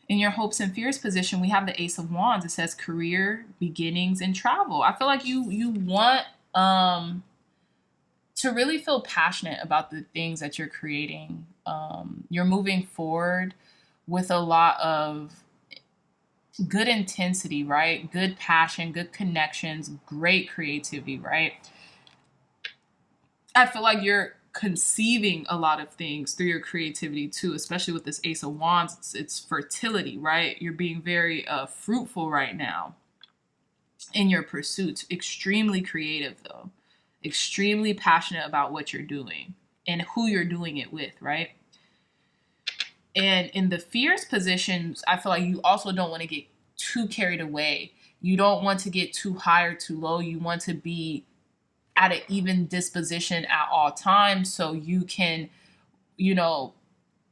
In your hopes and fears position, we have the Ace of Wands. It says career, beginnings, and travel. I feel like you want to really feel passionate about the things that you're creating. You're moving forward with a lot of good intensity, right? Good passion, good connections, great creativity, right? I feel like you're conceiving a lot of things through your creativity too, especially with this Ace of Wands. It's fertility, right? You're being very fruitful right now in your pursuits. Extremely creative though. Extremely passionate about what you're doing and who you're doing it with, right? And in the fears positions, I feel like you also don't want to get too carried away. You don't want to get too high or too low. You want to be at an even disposition at all times, so you can, you know,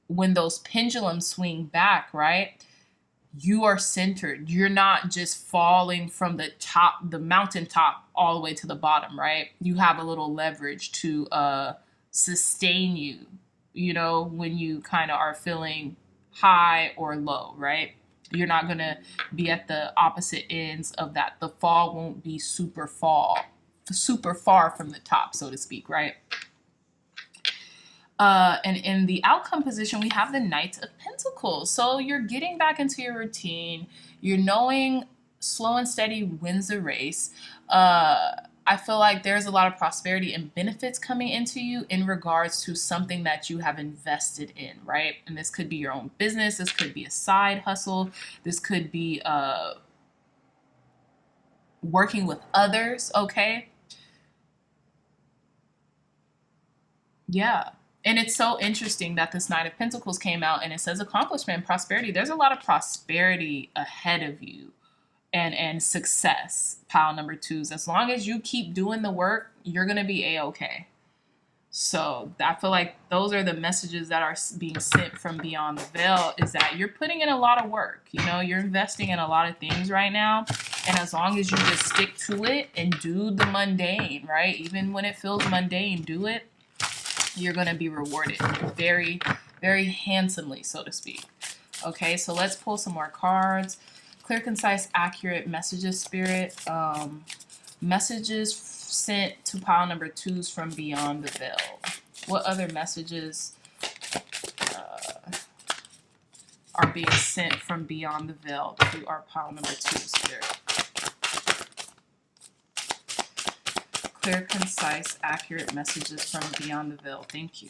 when those pendulums swing back, right, you are centered. You're not just falling from the top, the mountaintop, all the way to the bottom, right? You have a little leverage to sustain you, when you kind of are feeling high or low, right? You're not going to be at the opposite ends of that. The fall won't be super far from the top, so to speak, right? And in the outcome position, we have the Knight of Pentacles. So you're getting back into your routine. You're knowing slow and steady wins the race. I feel like there's a lot of prosperity and benefits coming into you in regards to something that you have invested in, right? And this could be your own business. This could be a side hustle. This could be working with others, okay? Yeah. And it's so interesting that this Knight of Pentacles came out and it says accomplishment and prosperity. There's a lot of prosperity ahead of you and success, pile number twos. As long as you keep doing the work, you're going to be A-okay. So I feel like those are the messages that are being sent from beyond the veil, is that you're putting in a lot of work. You're investing in a lot of things right now. And as long as you just stick to it and do the mundane, right? Even when it feels mundane, do it. You're going to be rewarded very, very handsomely, so to speak. Okay, so let's pull some more cards. Clear, concise, accurate messages, Spirit. Messages sent to pile number twos from beyond the veil. What other messages are being sent from beyond the veil to our pile number two, Spirit? Clear, concise, accurate messages from beyond the veil. Thank you.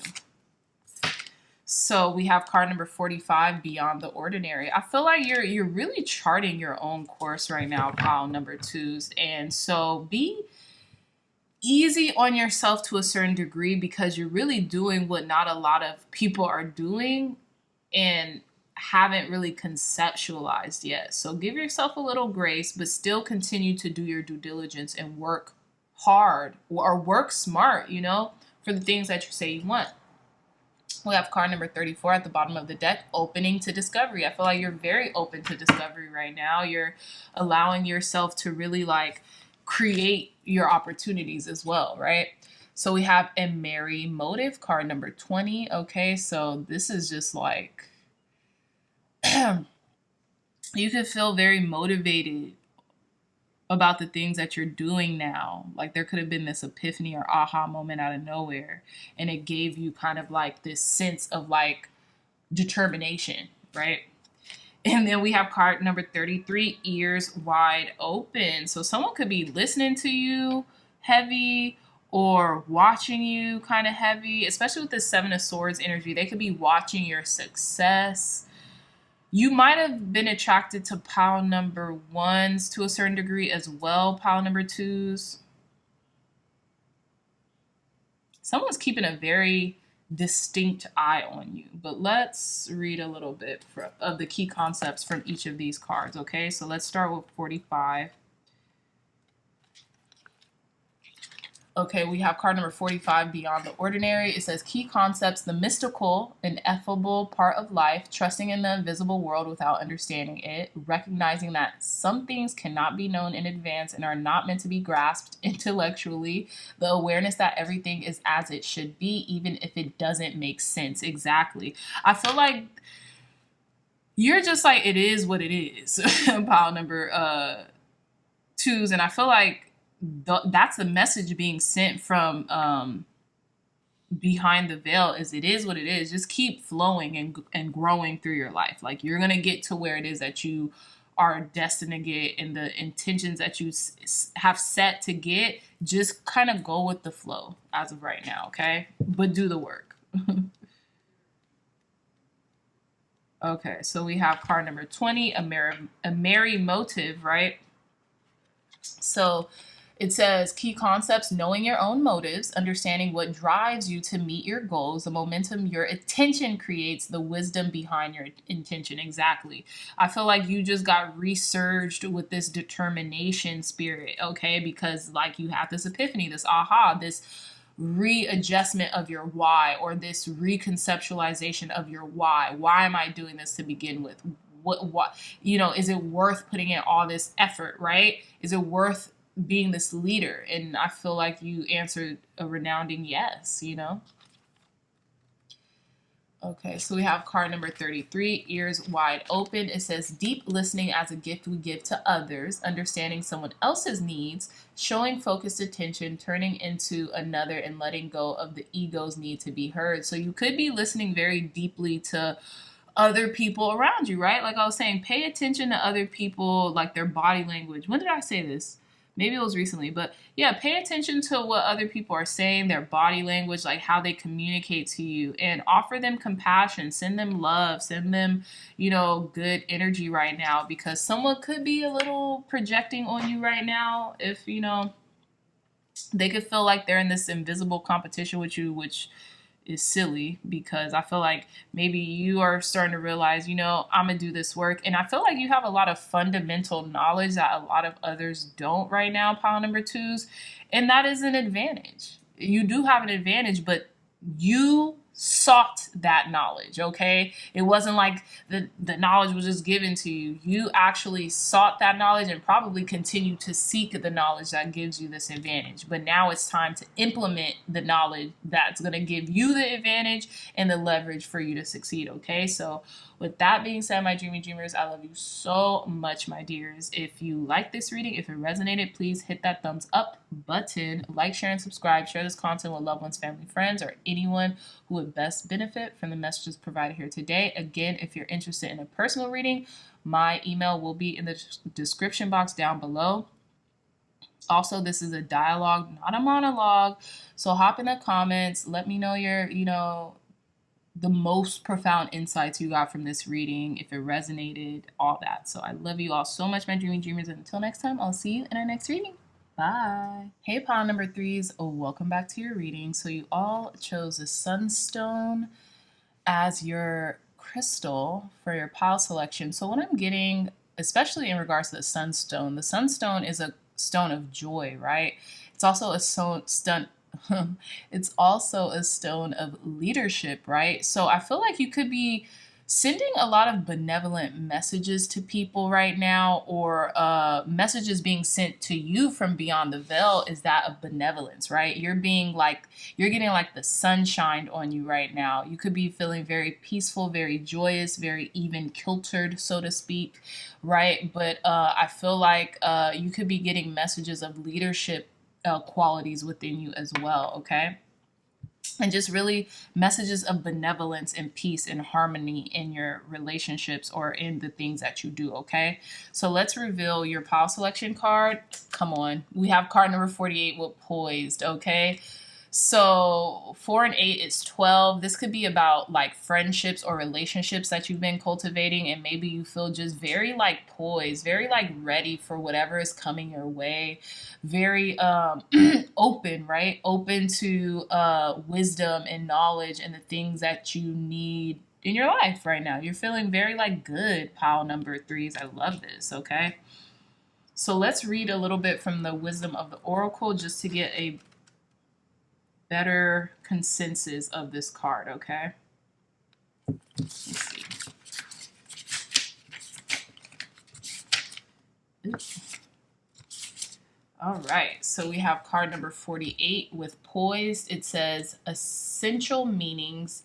So we have card number 45, Beyond the Ordinary. I feel like you're really charting your own course right now, pile number twos. And so be easy on yourself to a certain degree, because you're really doing what not a lot of people are doing and haven't really conceptualized yet. So give yourself a little grace, but still continue to do your due diligence and work hard or work smart, for the things that you say you want. We have card number 34 at the bottom of the deck, opening to discovery. I feel like you're very open to discovery right now. You're allowing yourself to really create your opportunities as well, right? So we have a merry motive, card number 20. Okay, so this is just you could feel very motivated about the things that you're doing now. Like there could have been this epiphany or aha moment out of nowhere, and it gave you kind of this sense of determination, right? And then we have card number 33, ears wide open. So someone could be listening to you heavy or watching you kind of heavy, especially with the Seven of Swords energy. They could be watching your success. You might have been attracted to pile number ones to a certain degree as well, pile number twos. Someone's keeping a very distinct eye on you. But let's read a little bit of the key concepts from each of these cards, okay? So let's start with 45. Okay, we have card number 45, Beyond the Ordinary. It says, key concepts, the mystical, ineffable part of life, trusting in the invisible world without understanding it, recognizing that some things cannot be known in advance and are not meant to be grasped intellectually, the awareness that everything is as it should be, even if it doesn't make sense. Exactly. I feel like you're just it is what it is, pile number twos, and I feel like that's the message being sent from behind the veil. It is what it is. Just keep flowing and growing through your life. You're going to get to where it is that you are destined to get, and the intentions that you have set to get, just kind of go with the flow as of right now, okay? But do the work. Okay, so we have card number 20, a merry motive, right? So it says, key concepts, knowing your own motives, understanding what drives you to meet your goals, the momentum your attention creates, the wisdom behind your intention. Exactly. I feel like you just got resurged with this determination, Spirit, okay? Because you have this epiphany, this aha, this readjustment of your why, or this reconceptualization of your why. Why am I doing this to begin with? what, you know, is it worth putting in all this effort, right? Is it worth being this leader? And I feel like you answered a resounding yes, you know? Okay, so we have card number 33, ears wide open. It says, deep listening as a gift we give to others, understanding someone else's needs, showing focused attention, turning into another, and letting go of the ego's need to be heard. So you could be listening very deeply to other people around you, right? Like I was saying, pay attention to other people, like their body language. When did I say this? Maybe it was recently, but yeah, pay attention to what other people are saying, their body language, like how they communicate to you, and offer them compassion, send them love, send them, you know, good energy right now, because someone could be a little projecting on you right now. If, you know, they could feel like they're in this invisible competition with you, which is silly, because I feel like maybe you are starting to realize, you know, I'm gonna do this work. And I feel like you have a lot of fundamental knowledge that a lot of others don't right now, pile number twos. And that is an advantage. You do have an advantage, but you sought that knowledge, okay? It wasn't like the knowledge was just given to you. You actually sought that knowledge and probably continue to seek the knowledge that gives you this advantage. But now it's time to implement the knowledge that's going to give you the advantage and the leverage for you to succeed, okay? So with that being said, my dreamy dreamers, I love you so much, my dears. If you like this reading, if it resonated, please hit that thumbs up button, like, share, and subscribe. Share this content with loved ones, family, friends, or anyone who would best benefit from the messages provided here today. Again, if you're interested in a personal reading, my email will be in the description box down below. Also, this is a dialogue, not a monologue. So hop in the comments. Let me know your, you know, the most profound insights you got from this reading, if it resonated, all that. So I love you all so much, my dreamy dreamers. And until next time, I'll see you in our next reading. Bye. Hey, pile number threes. Oh, welcome back to your reading. So you all chose the Sunstone as your crystal for your pile selection. So what I'm getting, especially in regards to the Sunstone is a stone of joy, right? It's also a stone it's also a stone of leadership, right? So I feel like you could be sending a lot of benevolent messages to people right now, or messages being sent to you from beyond the veil is that of benevolence, right? You're getting like the sunshine on you right now. You could be feeling very peaceful, very joyous, very even kiltered, so to speak, right? But I feel like you could be getting messages of leadership qualities within you as well, okay? And just really messages of benevolence and peace and harmony in your relationships or in the things that you do, okay? So let's reveal your pile selection card. Come on. We have card number 48 with poised, okay? So 4 and 8 is 12. This could be about like friendships or relationships that you've been cultivating, and maybe you feel just very like poised, very like ready for whatever is coming your way, very open, right? Open to wisdom and knowledge and the things that you need in your life right now. You're feeling very like good, pile number threes. I love this, okay? So let's read a little bit from the wisdom of the oracle just to get a better consensus of this card, okay? Let's see. Oops. All right, so we have card number 48 with poised. It says essential meanings,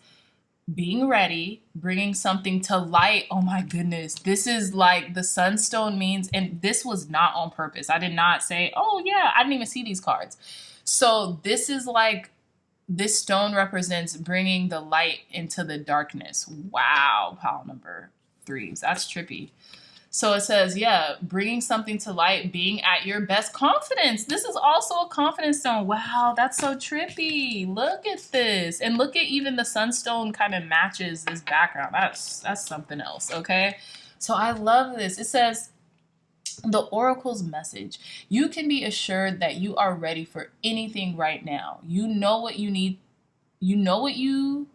being ready, bringing something to light. Oh my goodness, this is like the Sunstone means, and this was not on purpose. I did not say, oh yeah, I didn't even see these cards. So this is like, this stone represents bringing the light into the darkness. Wow, pile number threes. That's trippy. So it says, yeah, bringing something to light, being at your best confidence. This is also a confidence stone. Wow, that's so trippy. Look at this. And look at even the Sunstone kind of matches this background. That's something else, okay? So I love this. It says, the oracle's message. You can be assured that you are ready for anything right now. You know what you need. You know what you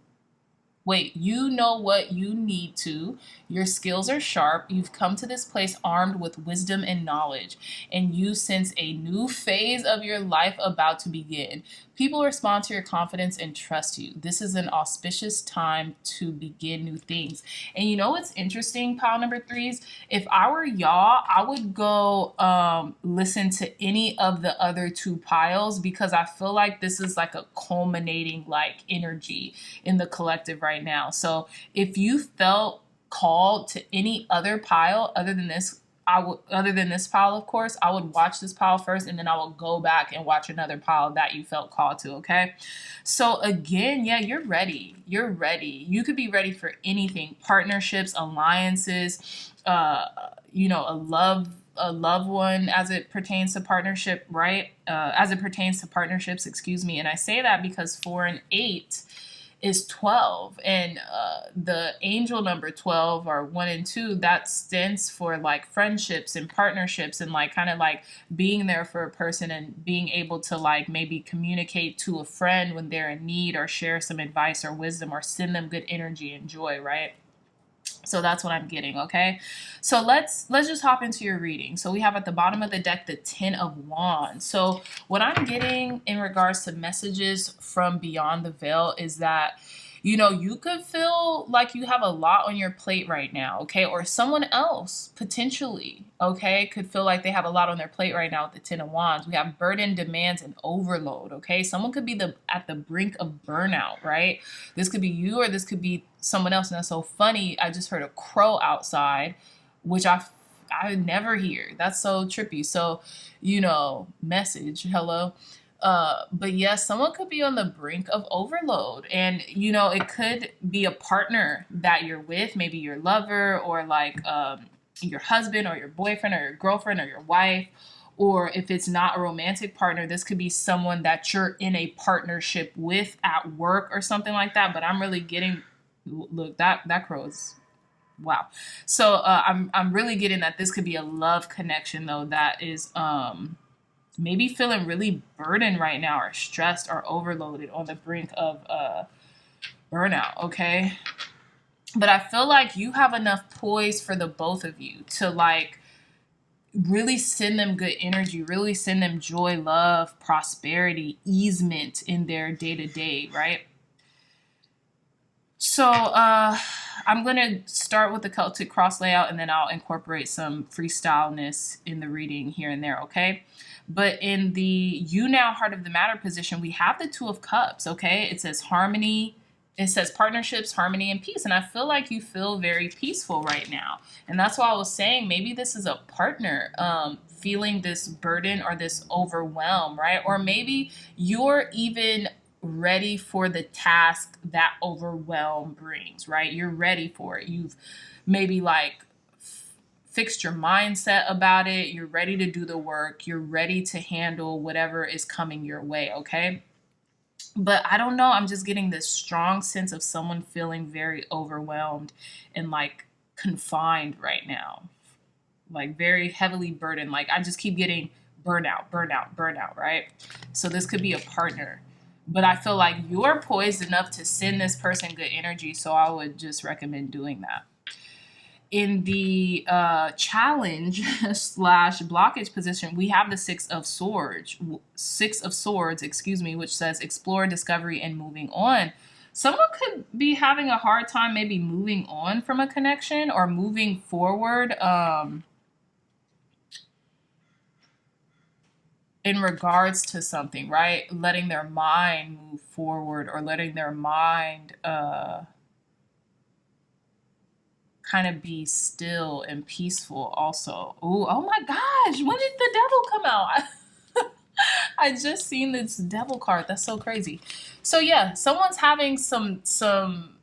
Wait, you know what you need to. Your skills are sharp. You've come to this place armed with wisdom and knowledge, and you sense a new phase of your life about to begin. People respond to your confidence and trust you. This is an auspicious time to begin new things. And you know what's interesting, pile number threes? If I were y'all, I would go listen to any of the other two piles, because I feel like this is like a culminating like energy in the collective right now. So if you felt called to any other pile other than this, other than this pile, of course, I would watch this pile first, and then I will go back and watch another pile that you felt called to. Okay. So again, yeah, you're ready. You're ready. You could be ready for anything: partnerships, alliances, a loved one as it pertains to partnership, right? As it pertains to partnerships, excuse me. And I say that because 4 and 8 is 12, and the angel number 12, or 1 and 2, that stands for like friendships and partnerships, and like kind of like being there for a person and being able to like maybe communicate to a friend when they're in need, or share some advice or wisdom, or send them good energy and joy, right? So that's what I'm getting, okay? So let's just hop into your reading. So we have at the bottom of the deck the 10 of Wands. So what I'm getting in regards to messages from beyond the veil is that, you know, you could feel like you have a lot on your plate right now, okay? Or someone else potentially, okay, could feel like they have a lot on their plate right now with the 10 of Wands. We have burden, demands, and overload, okay? Someone could be at the brink of burnout, right? This could be you, or this could be someone else. And that's so funny. I just heard a crow outside, which I never hear. That's so trippy. So, you know, message, hello. But yes, someone could be on the brink of overload, and you know, it could be a partner that you're with, maybe your lover, or like your husband or your boyfriend or your girlfriend or your wife. Or if it's not a romantic partner, this could be someone that you're in a partnership with at work or something like that. But I'm really getting, look, that crow is, wow. So I'm really getting that this could be a love connection though, that is maybe feeling really burdened right now, or stressed or overloaded, on the brink of burnout, okay? But I feel like you have enough poise for the both of you to like really send them good energy, really send them joy, love, prosperity, easement in their day-to-day, right? So I'm going to start with the Celtic cross layout, and then I'll incorporate some freestyleness in the reading here and there, okay? But in the you now heart of the matter position, we have the 2 of Cups, okay? It says harmony. It says partnerships, harmony, and peace. And I feel like you feel very peaceful right now. And that's why I was saying maybe this is a partner feeling this burden or this overwhelm, right? Or maybe you're even ready for the task that overwhelm brings, right? You're ready for it. You've maybe like fixed your mindset about it. You're ready to do the work. You're ready to handle whatever is coming your way, okay? But I don't know. I'm just getting this strong sense of someone feeling very overwhelmed and like confined right now, like very heavily burdened. Like I just keep getting burnout, burnout, burnout, right? So this could be a partner. But I feel like you're poised enough to send this person good energy. So I would just recommend doing that. In the challenge / blockage position, we have the 6 of Swords, excuse me, which says explore, discovery, and moving on. Someone could be having a hard time maybe moving on from a connection or moving forward in regards to something, right? Letting their mind move forward, or letting their mind kind of be still and peaceful also. Ooh, oh my gosh, when did the devil come out? I just seen this devil card. That's so crazy. So yeah, someone's having some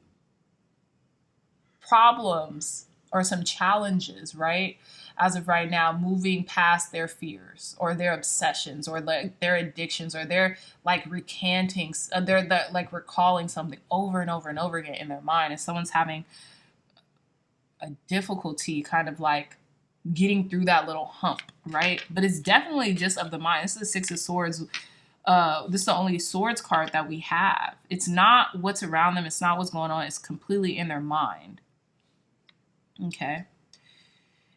problems or some challenges, right? As of right now, moving past their fears or their obsessions or like their addictions, or they're like recanting, they're like recalling something over and over and over again in their mind, and someone's having a difficulty kind of like getting through that little hump, right? But it's definitely just of the mind. This is the 6 of Swords This is the only swords card that we have. It's not what's around them. It's not what's going on. It's completely in their mind. Okay.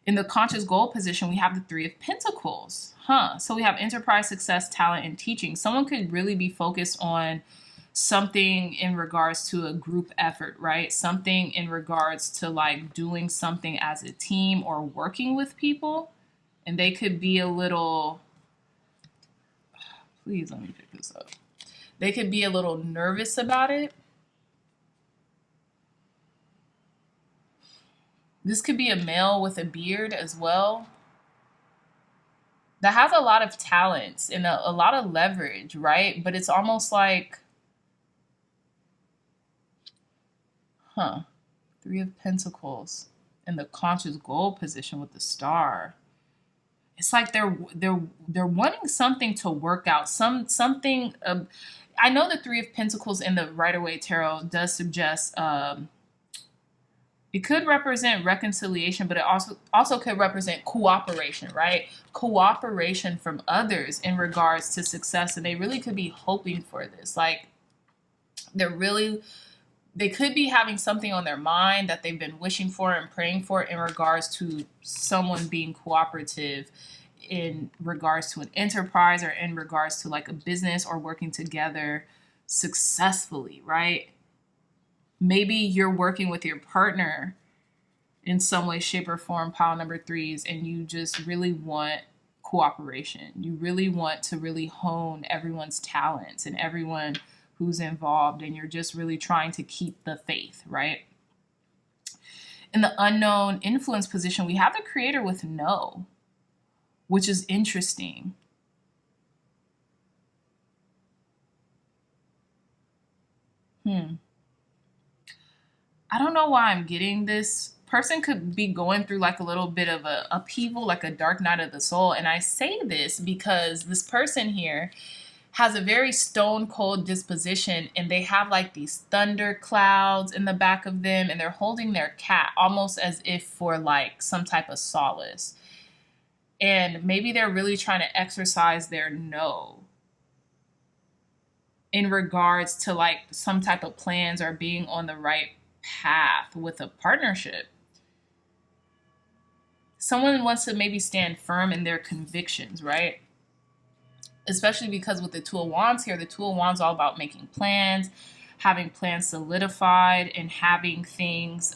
In the conscious goal position, we have the Three of Pentacles. So we have enterprise, success, talent, and teaching. Someone could really be focused on something in regards to a group effort, right? Something in regards to like doing something as a team or working with people. And they could be a little, please let me pick this up. They could be a little nervous about it. This could be a male with a beard as well that has a lot of talents and a lot of leverage, right? But it's almost like, Three of Pentacles in the conscious goal position with the Star. It's like they're wanting something to work out, something. I know the Three of Pentacles in the Rider-Waite Tarot does suggest it could represent reconciliation, but it also could represent cooperation, right? Cooperation from others in regards to success, and they really could be hoping for this. Like they could be having something on their mind that they've been wishing for and praying for in regards to someone being cooperative in regards to an enterprise or in regards to like a business or working together successfully, right? Maybe you're working with your partner in some way, shape, or form, pile number threes, and you just really want cooperation. You really want to really hone everyone's talents and everyone who's involved, and you're just really trying to keep the faith, right? In the unknown influence position, we have the Creator with no, which is interesting. I don't know why I'm getting this. Person could be going through like a little bit of a upheaval, like a dark night of the soul. And I say this because this person here has a very stone cold disposition, and they have like these thunder clouds in the back of them, and they're holding their cat almost as if for like some type of solace. And maybe they're really trying to exercise their no in regards to like some type of plans or being on the right path with a partnership. Someone wants to maybe stand firm in their convictions, right? Especially because with the Two of Wands here, the Two of Wands is all about making plans, having plans solidified, and having things,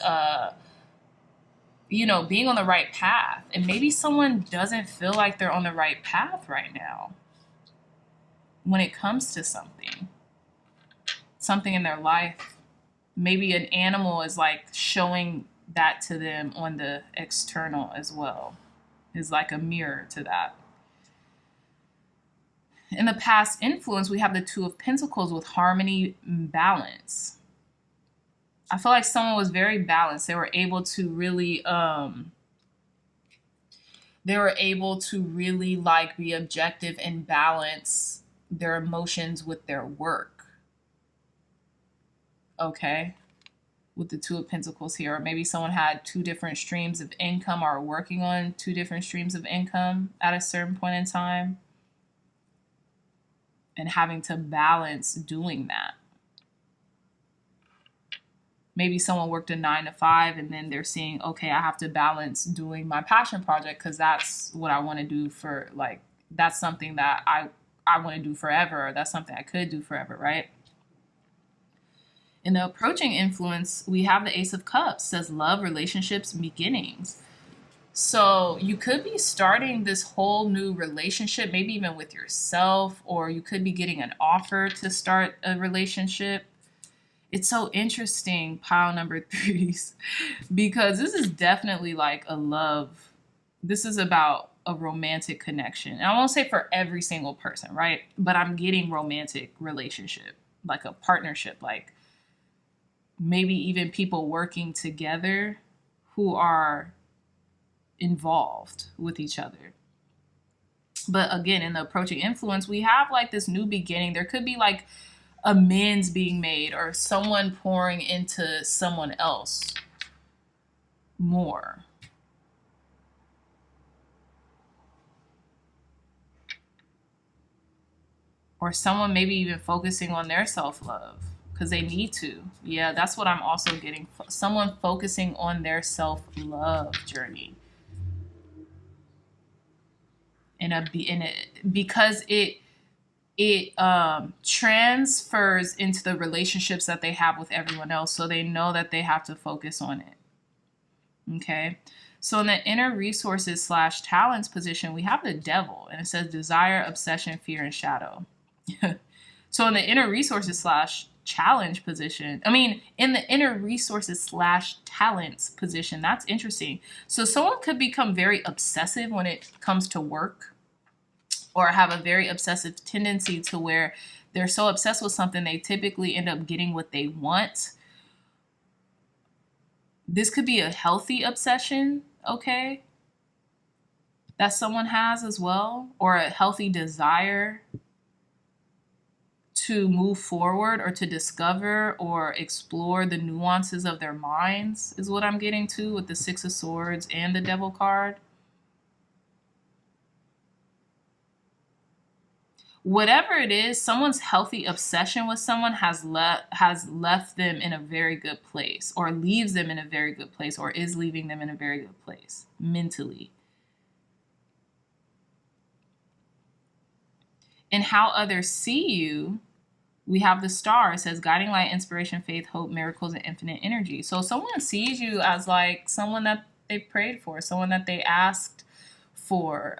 being on the right path. And maybe someone doesn't feel like they're on the right path right now when it comes to something in their life. Maybe an animal is like showing that to them on the external as well. Is like a mirror to that. In the past influence, we have the Two of Pentacles with harmony and balance. I feel like someone was very balanced. They were able to really like be objective and balance their emotions with their work. Okay. With the Two of Pentacles here, or maybe someone had two different streams of income or working on two different streams of income at a certain point in time, and having to balance doing that. Maybe someone worked a 9 to 5, and then they're seeing, okay, I have to balance doing my passion project because that's what I want to do for, like, that's something that I want to do forever, or that's something I could do forever, right? In the approaching influence, we have the Ace of Cups, says love, relationships, beginnings. So you could be starting this whole new relationship, maybe even with yourself, or you could be getting an offer to start a relationship. It's so interesting, pile number threes, because this is definitely like a love. This is about a romantic connection. And I won't say for every single person, right? But I'm getting romantic relationship, like a partnership, like maybe even people working together who are involved with each other. But again, in the approaching influence, we have like this new beginning. There could be like amends being made, or someone pouring into someone else more. Or someone maybe even focusing on their self-love because they need to. Yeah, that's what I'm also getting. Someone focusing on their self-love journey. Because it transfers into the relationships that they have with everyone else, so they know that they have to focus on it. Okay, so in the inner resources / talents position, we have the devil, and it says desire, obsession, fear, and shadow. So in the inner resources / challenge position, in the inner resources / talents position, that's interesting. So someone could become very obsessive when it comes to work, or have a very obsessive tendency to where they're so obsessed with something, they typically end up getting what they want. This could be a healthy obsession, okay, that someone has as well, or a healthy desire to move forward or to discover or explore the nuances of their minds is what I'm getting to with the Six of Swords and the Devil card. Whatever it is, someone's healthy obsession with someone has left them in a very good place, or leaves them in a very good place, or is leaving them in a very good place mentally. And how others see you, we have the Star. It says guiding light, inspiration, faith, hope, miracles, and infinite energy. So someone sees you as like someone that they prayed for, someone that they asked for,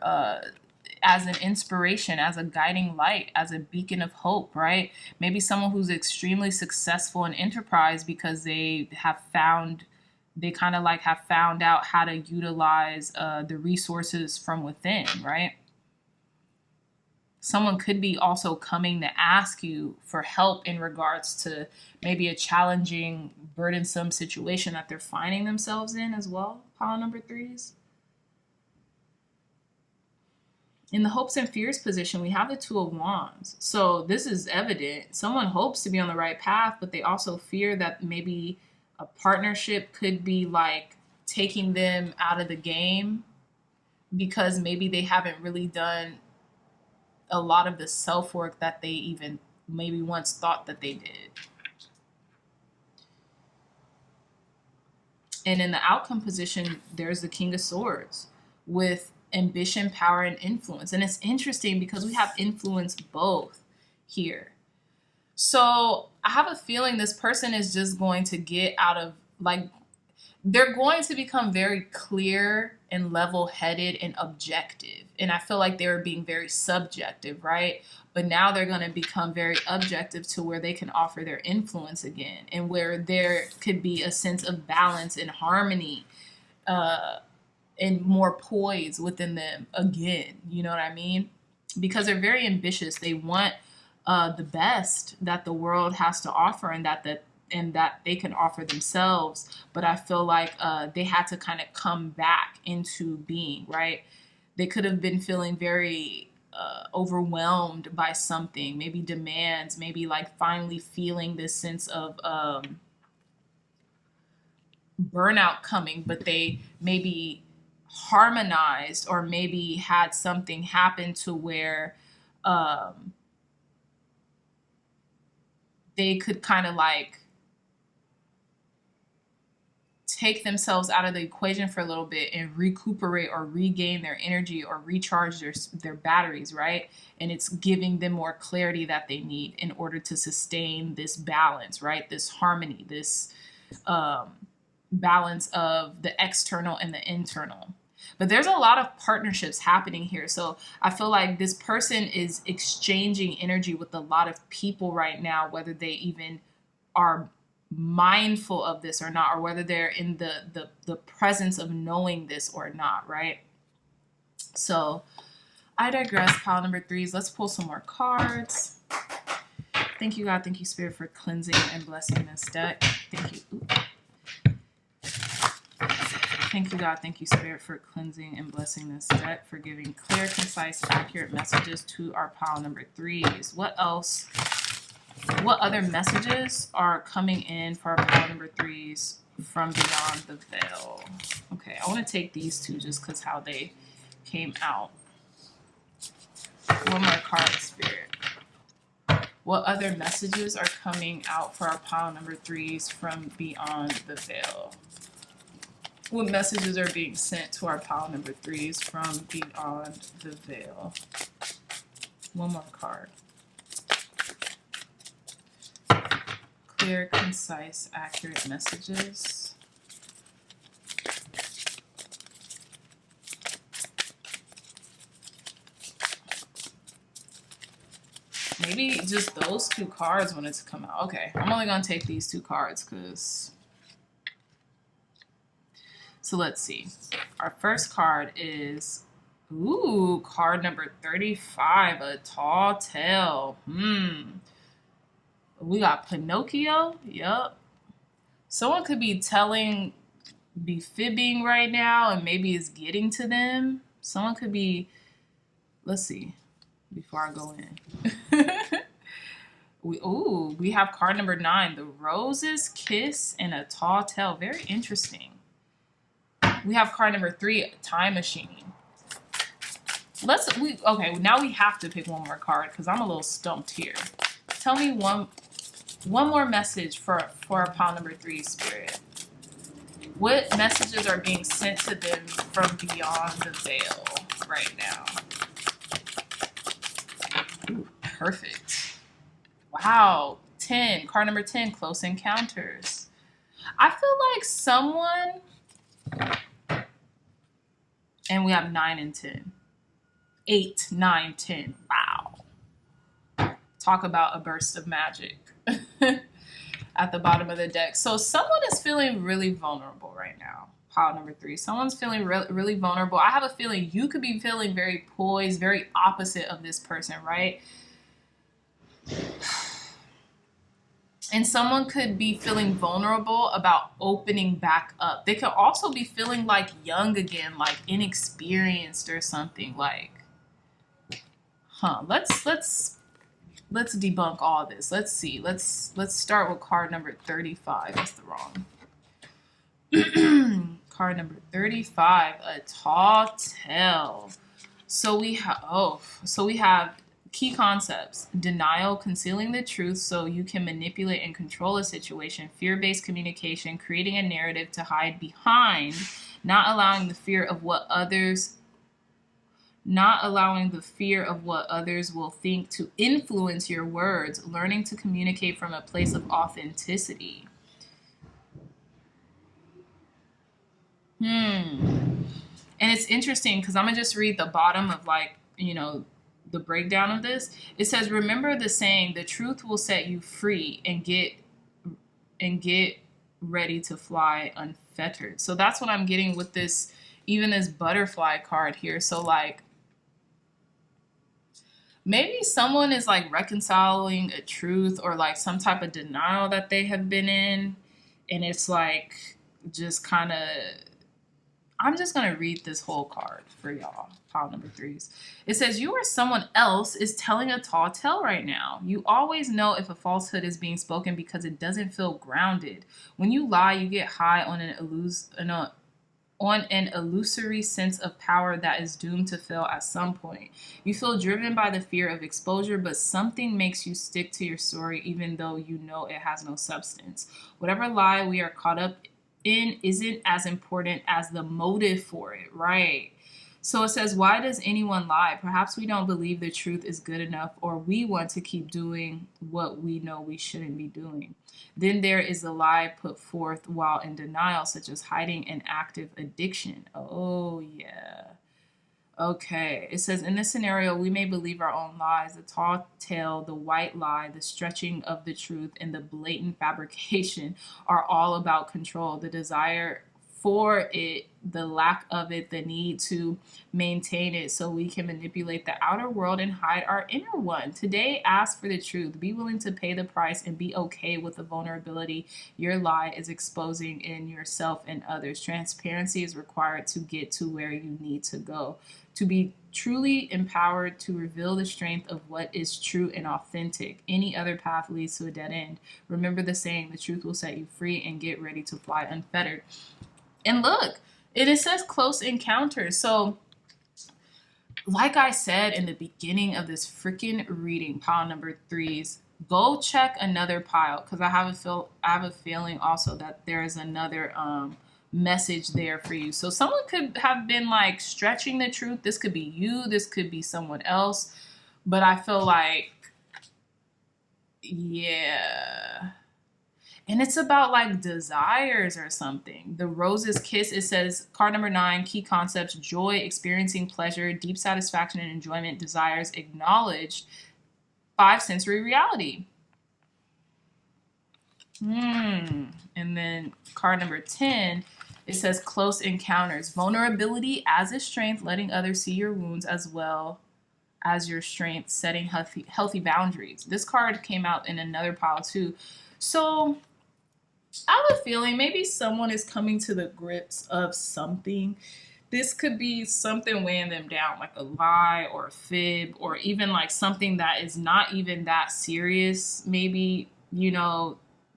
as an inspiration, as a guiding light, as a beacon of hope, right? Maybe someone who's extremely successful in enterprise because they kind of like have found out how to utilize the resources from within, right? Someone could be also coming to ask you for help in regards to maybe a challenging, burdensome situation that they're finding themselves in as well, pile number 3s. In the hopes and fears position, we have the Two of Wands. So this is evident. Someone hopes to be on the right path, but they also fear that maybe a partnership could be like taking them out of the game because maybe they haven't really done a lot of the self-work that they even maybe once thought that they did. And in the outcome position, there's the King of Swords with ambition, power, and influence. And it's interesting because we have influence both here. So I have a feeling this person is just going to get out of, like, they're going to become very clear and level-headed and objective. And I feel like they were being very subjective, right? But now they're going to become very objective to where they can offer their influence again, and where there could be a sense of balance and harmony, and more poise within them again. You know what I mean? Because they're very ambitious. They want the best that the world has to offer, and that they can offer themselves. But I feel like they had to kind of come back into being, right? They could have been feeling very overwhelmed by something, maybe demands, maybe like finally feeling this sense of burnout coming, but they maybe harmonized, or maybe had something happen to where they could kind of like take themselves out of the equation for a little bit and recuperate or regain their energy or recharge their batteries, right? And it's giving them more clarity that they need in order to sustain this balance, right? This harmony, this balance of the external and the internal. But there's a lot of partnerships happening here. So I feel like this person is exchanging energy with a lot of people right now, whether they even are mindful of this or not, or whether they're in the presence of knowing this or not, right? So I digress, pile number 3s. Let's pull some more cards. Thank you, God. Thank you, Spirit, for cleansing and blessing this deck. Thank you. Ooh. Thank you, God. Thank you, Spirit, for cleansing and blessing this deck, for giving clear, concise, accurate messages to our pile number 3s. What else? What other messages are coming in for our pile number 3s from beyond the veil? Okay, I want to take these two just because how they came out. One more card, Spirit. What other messages are coming out for our pile number 3s from beyond the veil? What messages are being sent to our pile number 3s from beyond the veil? One more card. Clear, concise, accurate messages. Maybe just those 2 cards wanted to come out. Okay, I'm only going to take these 2 cards because... So let's see. Our first card is, ooh, card number 35, a tall tale. We got Pinocchio. Yup. Someone could be fibbing right now, and maybe it's getting to them. Someone could be, let's see, before I go in. We have card number 9, the Rose's Kiss and a Tall Tale. Very interesting. We have card number 3, Time Machine. Okay, now we have to pick one more card because I'm a little stumped here. Tell me one more message for our pile number 3 spirit. What messages are being sent to them from beyond the veil right now? Ooh, perfect. Wow. 10. Card number 10, Close Encounters. I feel like someone... And we have 9 and 10. 8, 9, 10. Wow. Talk about a burst of magic at the bottom of the deck. So someone is feeling really vulnerable right now. Pile number 3. Someone's feeling really vulnerable. I have a feeling you could be feeling very poised, very opposite of this person, right? And someone could be feeling vulnerable about opening back up. They could also be feeling like young again, like inexperienced or something. Like, let's debunk all this. Let's see. Let's start with card number 35. That's the wrong. Card number 35, a tall tale. So we have key concepts: denial, concealing the truth so you can manipulate and control a situation; fear-based communication, creating a narrative to hide behind; not allowing the fear of what others will think to influence your words; learning to communicate from a place of authenticity. And it's interesting because I'm gonna just read the bottom of, like, the breakdown of this. It says, remember the saying, the truth will set you free, and get ready to fly unfettered. So that's what I'm getting with this, even this butterfly card here. So, like, maybe someone is like reconciling a truth or like some type of denial that they have been in, and it's like just kind of, I'm just going to read this whole card for y'all, pile number 3s. It says, you or someone else is telling a tall tale right now. You always know if a falsehood is being spoken because it doesn't feel grounded. When you lie, you get high on an illusory sense of power that is doomed to fail at some point. You feel driven by the fear of exposure, but something makes you stick to your story even though you know it has no substance. Whatever lie we are caught up in isn't as important as the motive for it, right? So it says, why does anyone lie? Perhaps we don't believe the truth is good enough, or we want to keep doing what we know we shouldn't be doing. Then there is the lie put forth while in denial, such as hiding an active addiction. Oh, yeah. Okay. It says, in this scenario, we may believe our own lies. The tall tale, the white lie, the stretching of the truth, and the blatant fabrication are all about control. The desire for it, the lack of it, the need to maintain it so we can manipulate the outer world and hide our inner one. Today, ask for the truth. Be willing to pay the price and be okay with the vulnerability your lie is exposing in yourself and others. Transparency is required to get to where you need to go. To be truly empowered to reveal the strength of what is true and authentic. Any other path leads to a dead end. Remember the saying, the truth will set you free, and get ready to fly unfettered. And look, it says close encounters. So, like I said in the beginning of this freaking reading, pile number 3s, Go check another pile because I have a feeling also that there is another message there for you. So someone could have been like stretching the truth. This could be you, this could be someone else, but I feel like, yeah. And it's about like desires or something. The Rose's Kiss, it says card number 9, key concepts: joy, experiencing pleasure, deep satisfaction and enjoyment, desires acknowledged, 5 sensory reality. And then card number 10, it says close encounters, vulnerability as a strength, letting others see your wounds as well as your strength, setting healthy boundaries. This card came out in another pile too. So I have a feeling maybe someone is coming to the grips of something. This could be something weighing them down, like a lie or a fib, or even like something that is not even that serious. Maybe,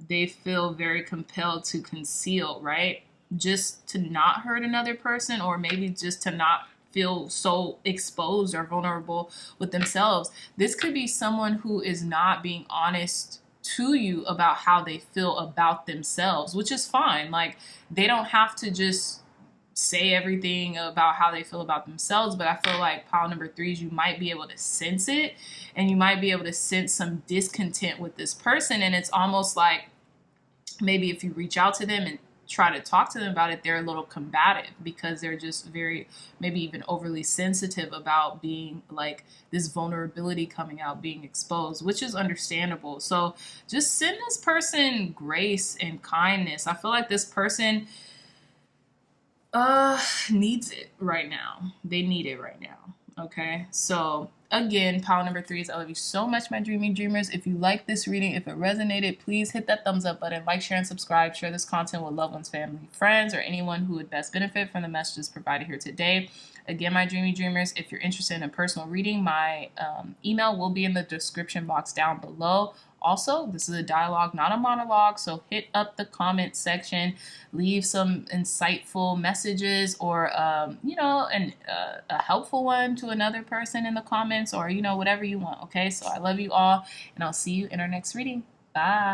they feel very compelled to conceal, right? Just to not hurt another person, or maybe just to not feel so exposed or vulnerable with themselves. This could be someone who is not being honest to you about how they feel about themselves, which is fine. Like, they don't have to just say everything about how they feel about themselves, but I feel like pile number 3s, you might be able to sense it, and you might be able to sense some discontent with this person. And it's almost like maybe if you reach out to them and try to talk to them about it, they're a little combative because they're just very, maybe even overly sensitive about being like this vulnerability coming out, being exposed, which is understandable. So just send this person grace and kindness. I feel like this person needs it right now. They need it right now. Okay, so again, pile number 3s, I love you so much, my dreamy dreamers. If you like this reading, if it resonated, please hit that thumbs up button, like, share, and subscribe. Share this content with loved ones, family, friends, or anyone who would best benefit from the messages provided here today. Again, my dreamy dreamers, if you're interested in a personal reading, my email will be in the description box down below. Also, this is a dialogue, not a monologue, so hit up the comment section, leave some insightful messages, or a helpful one to another person in the comments, or whatever you want. Okay, so I love you all, and I'll see you in our next reading. Bye.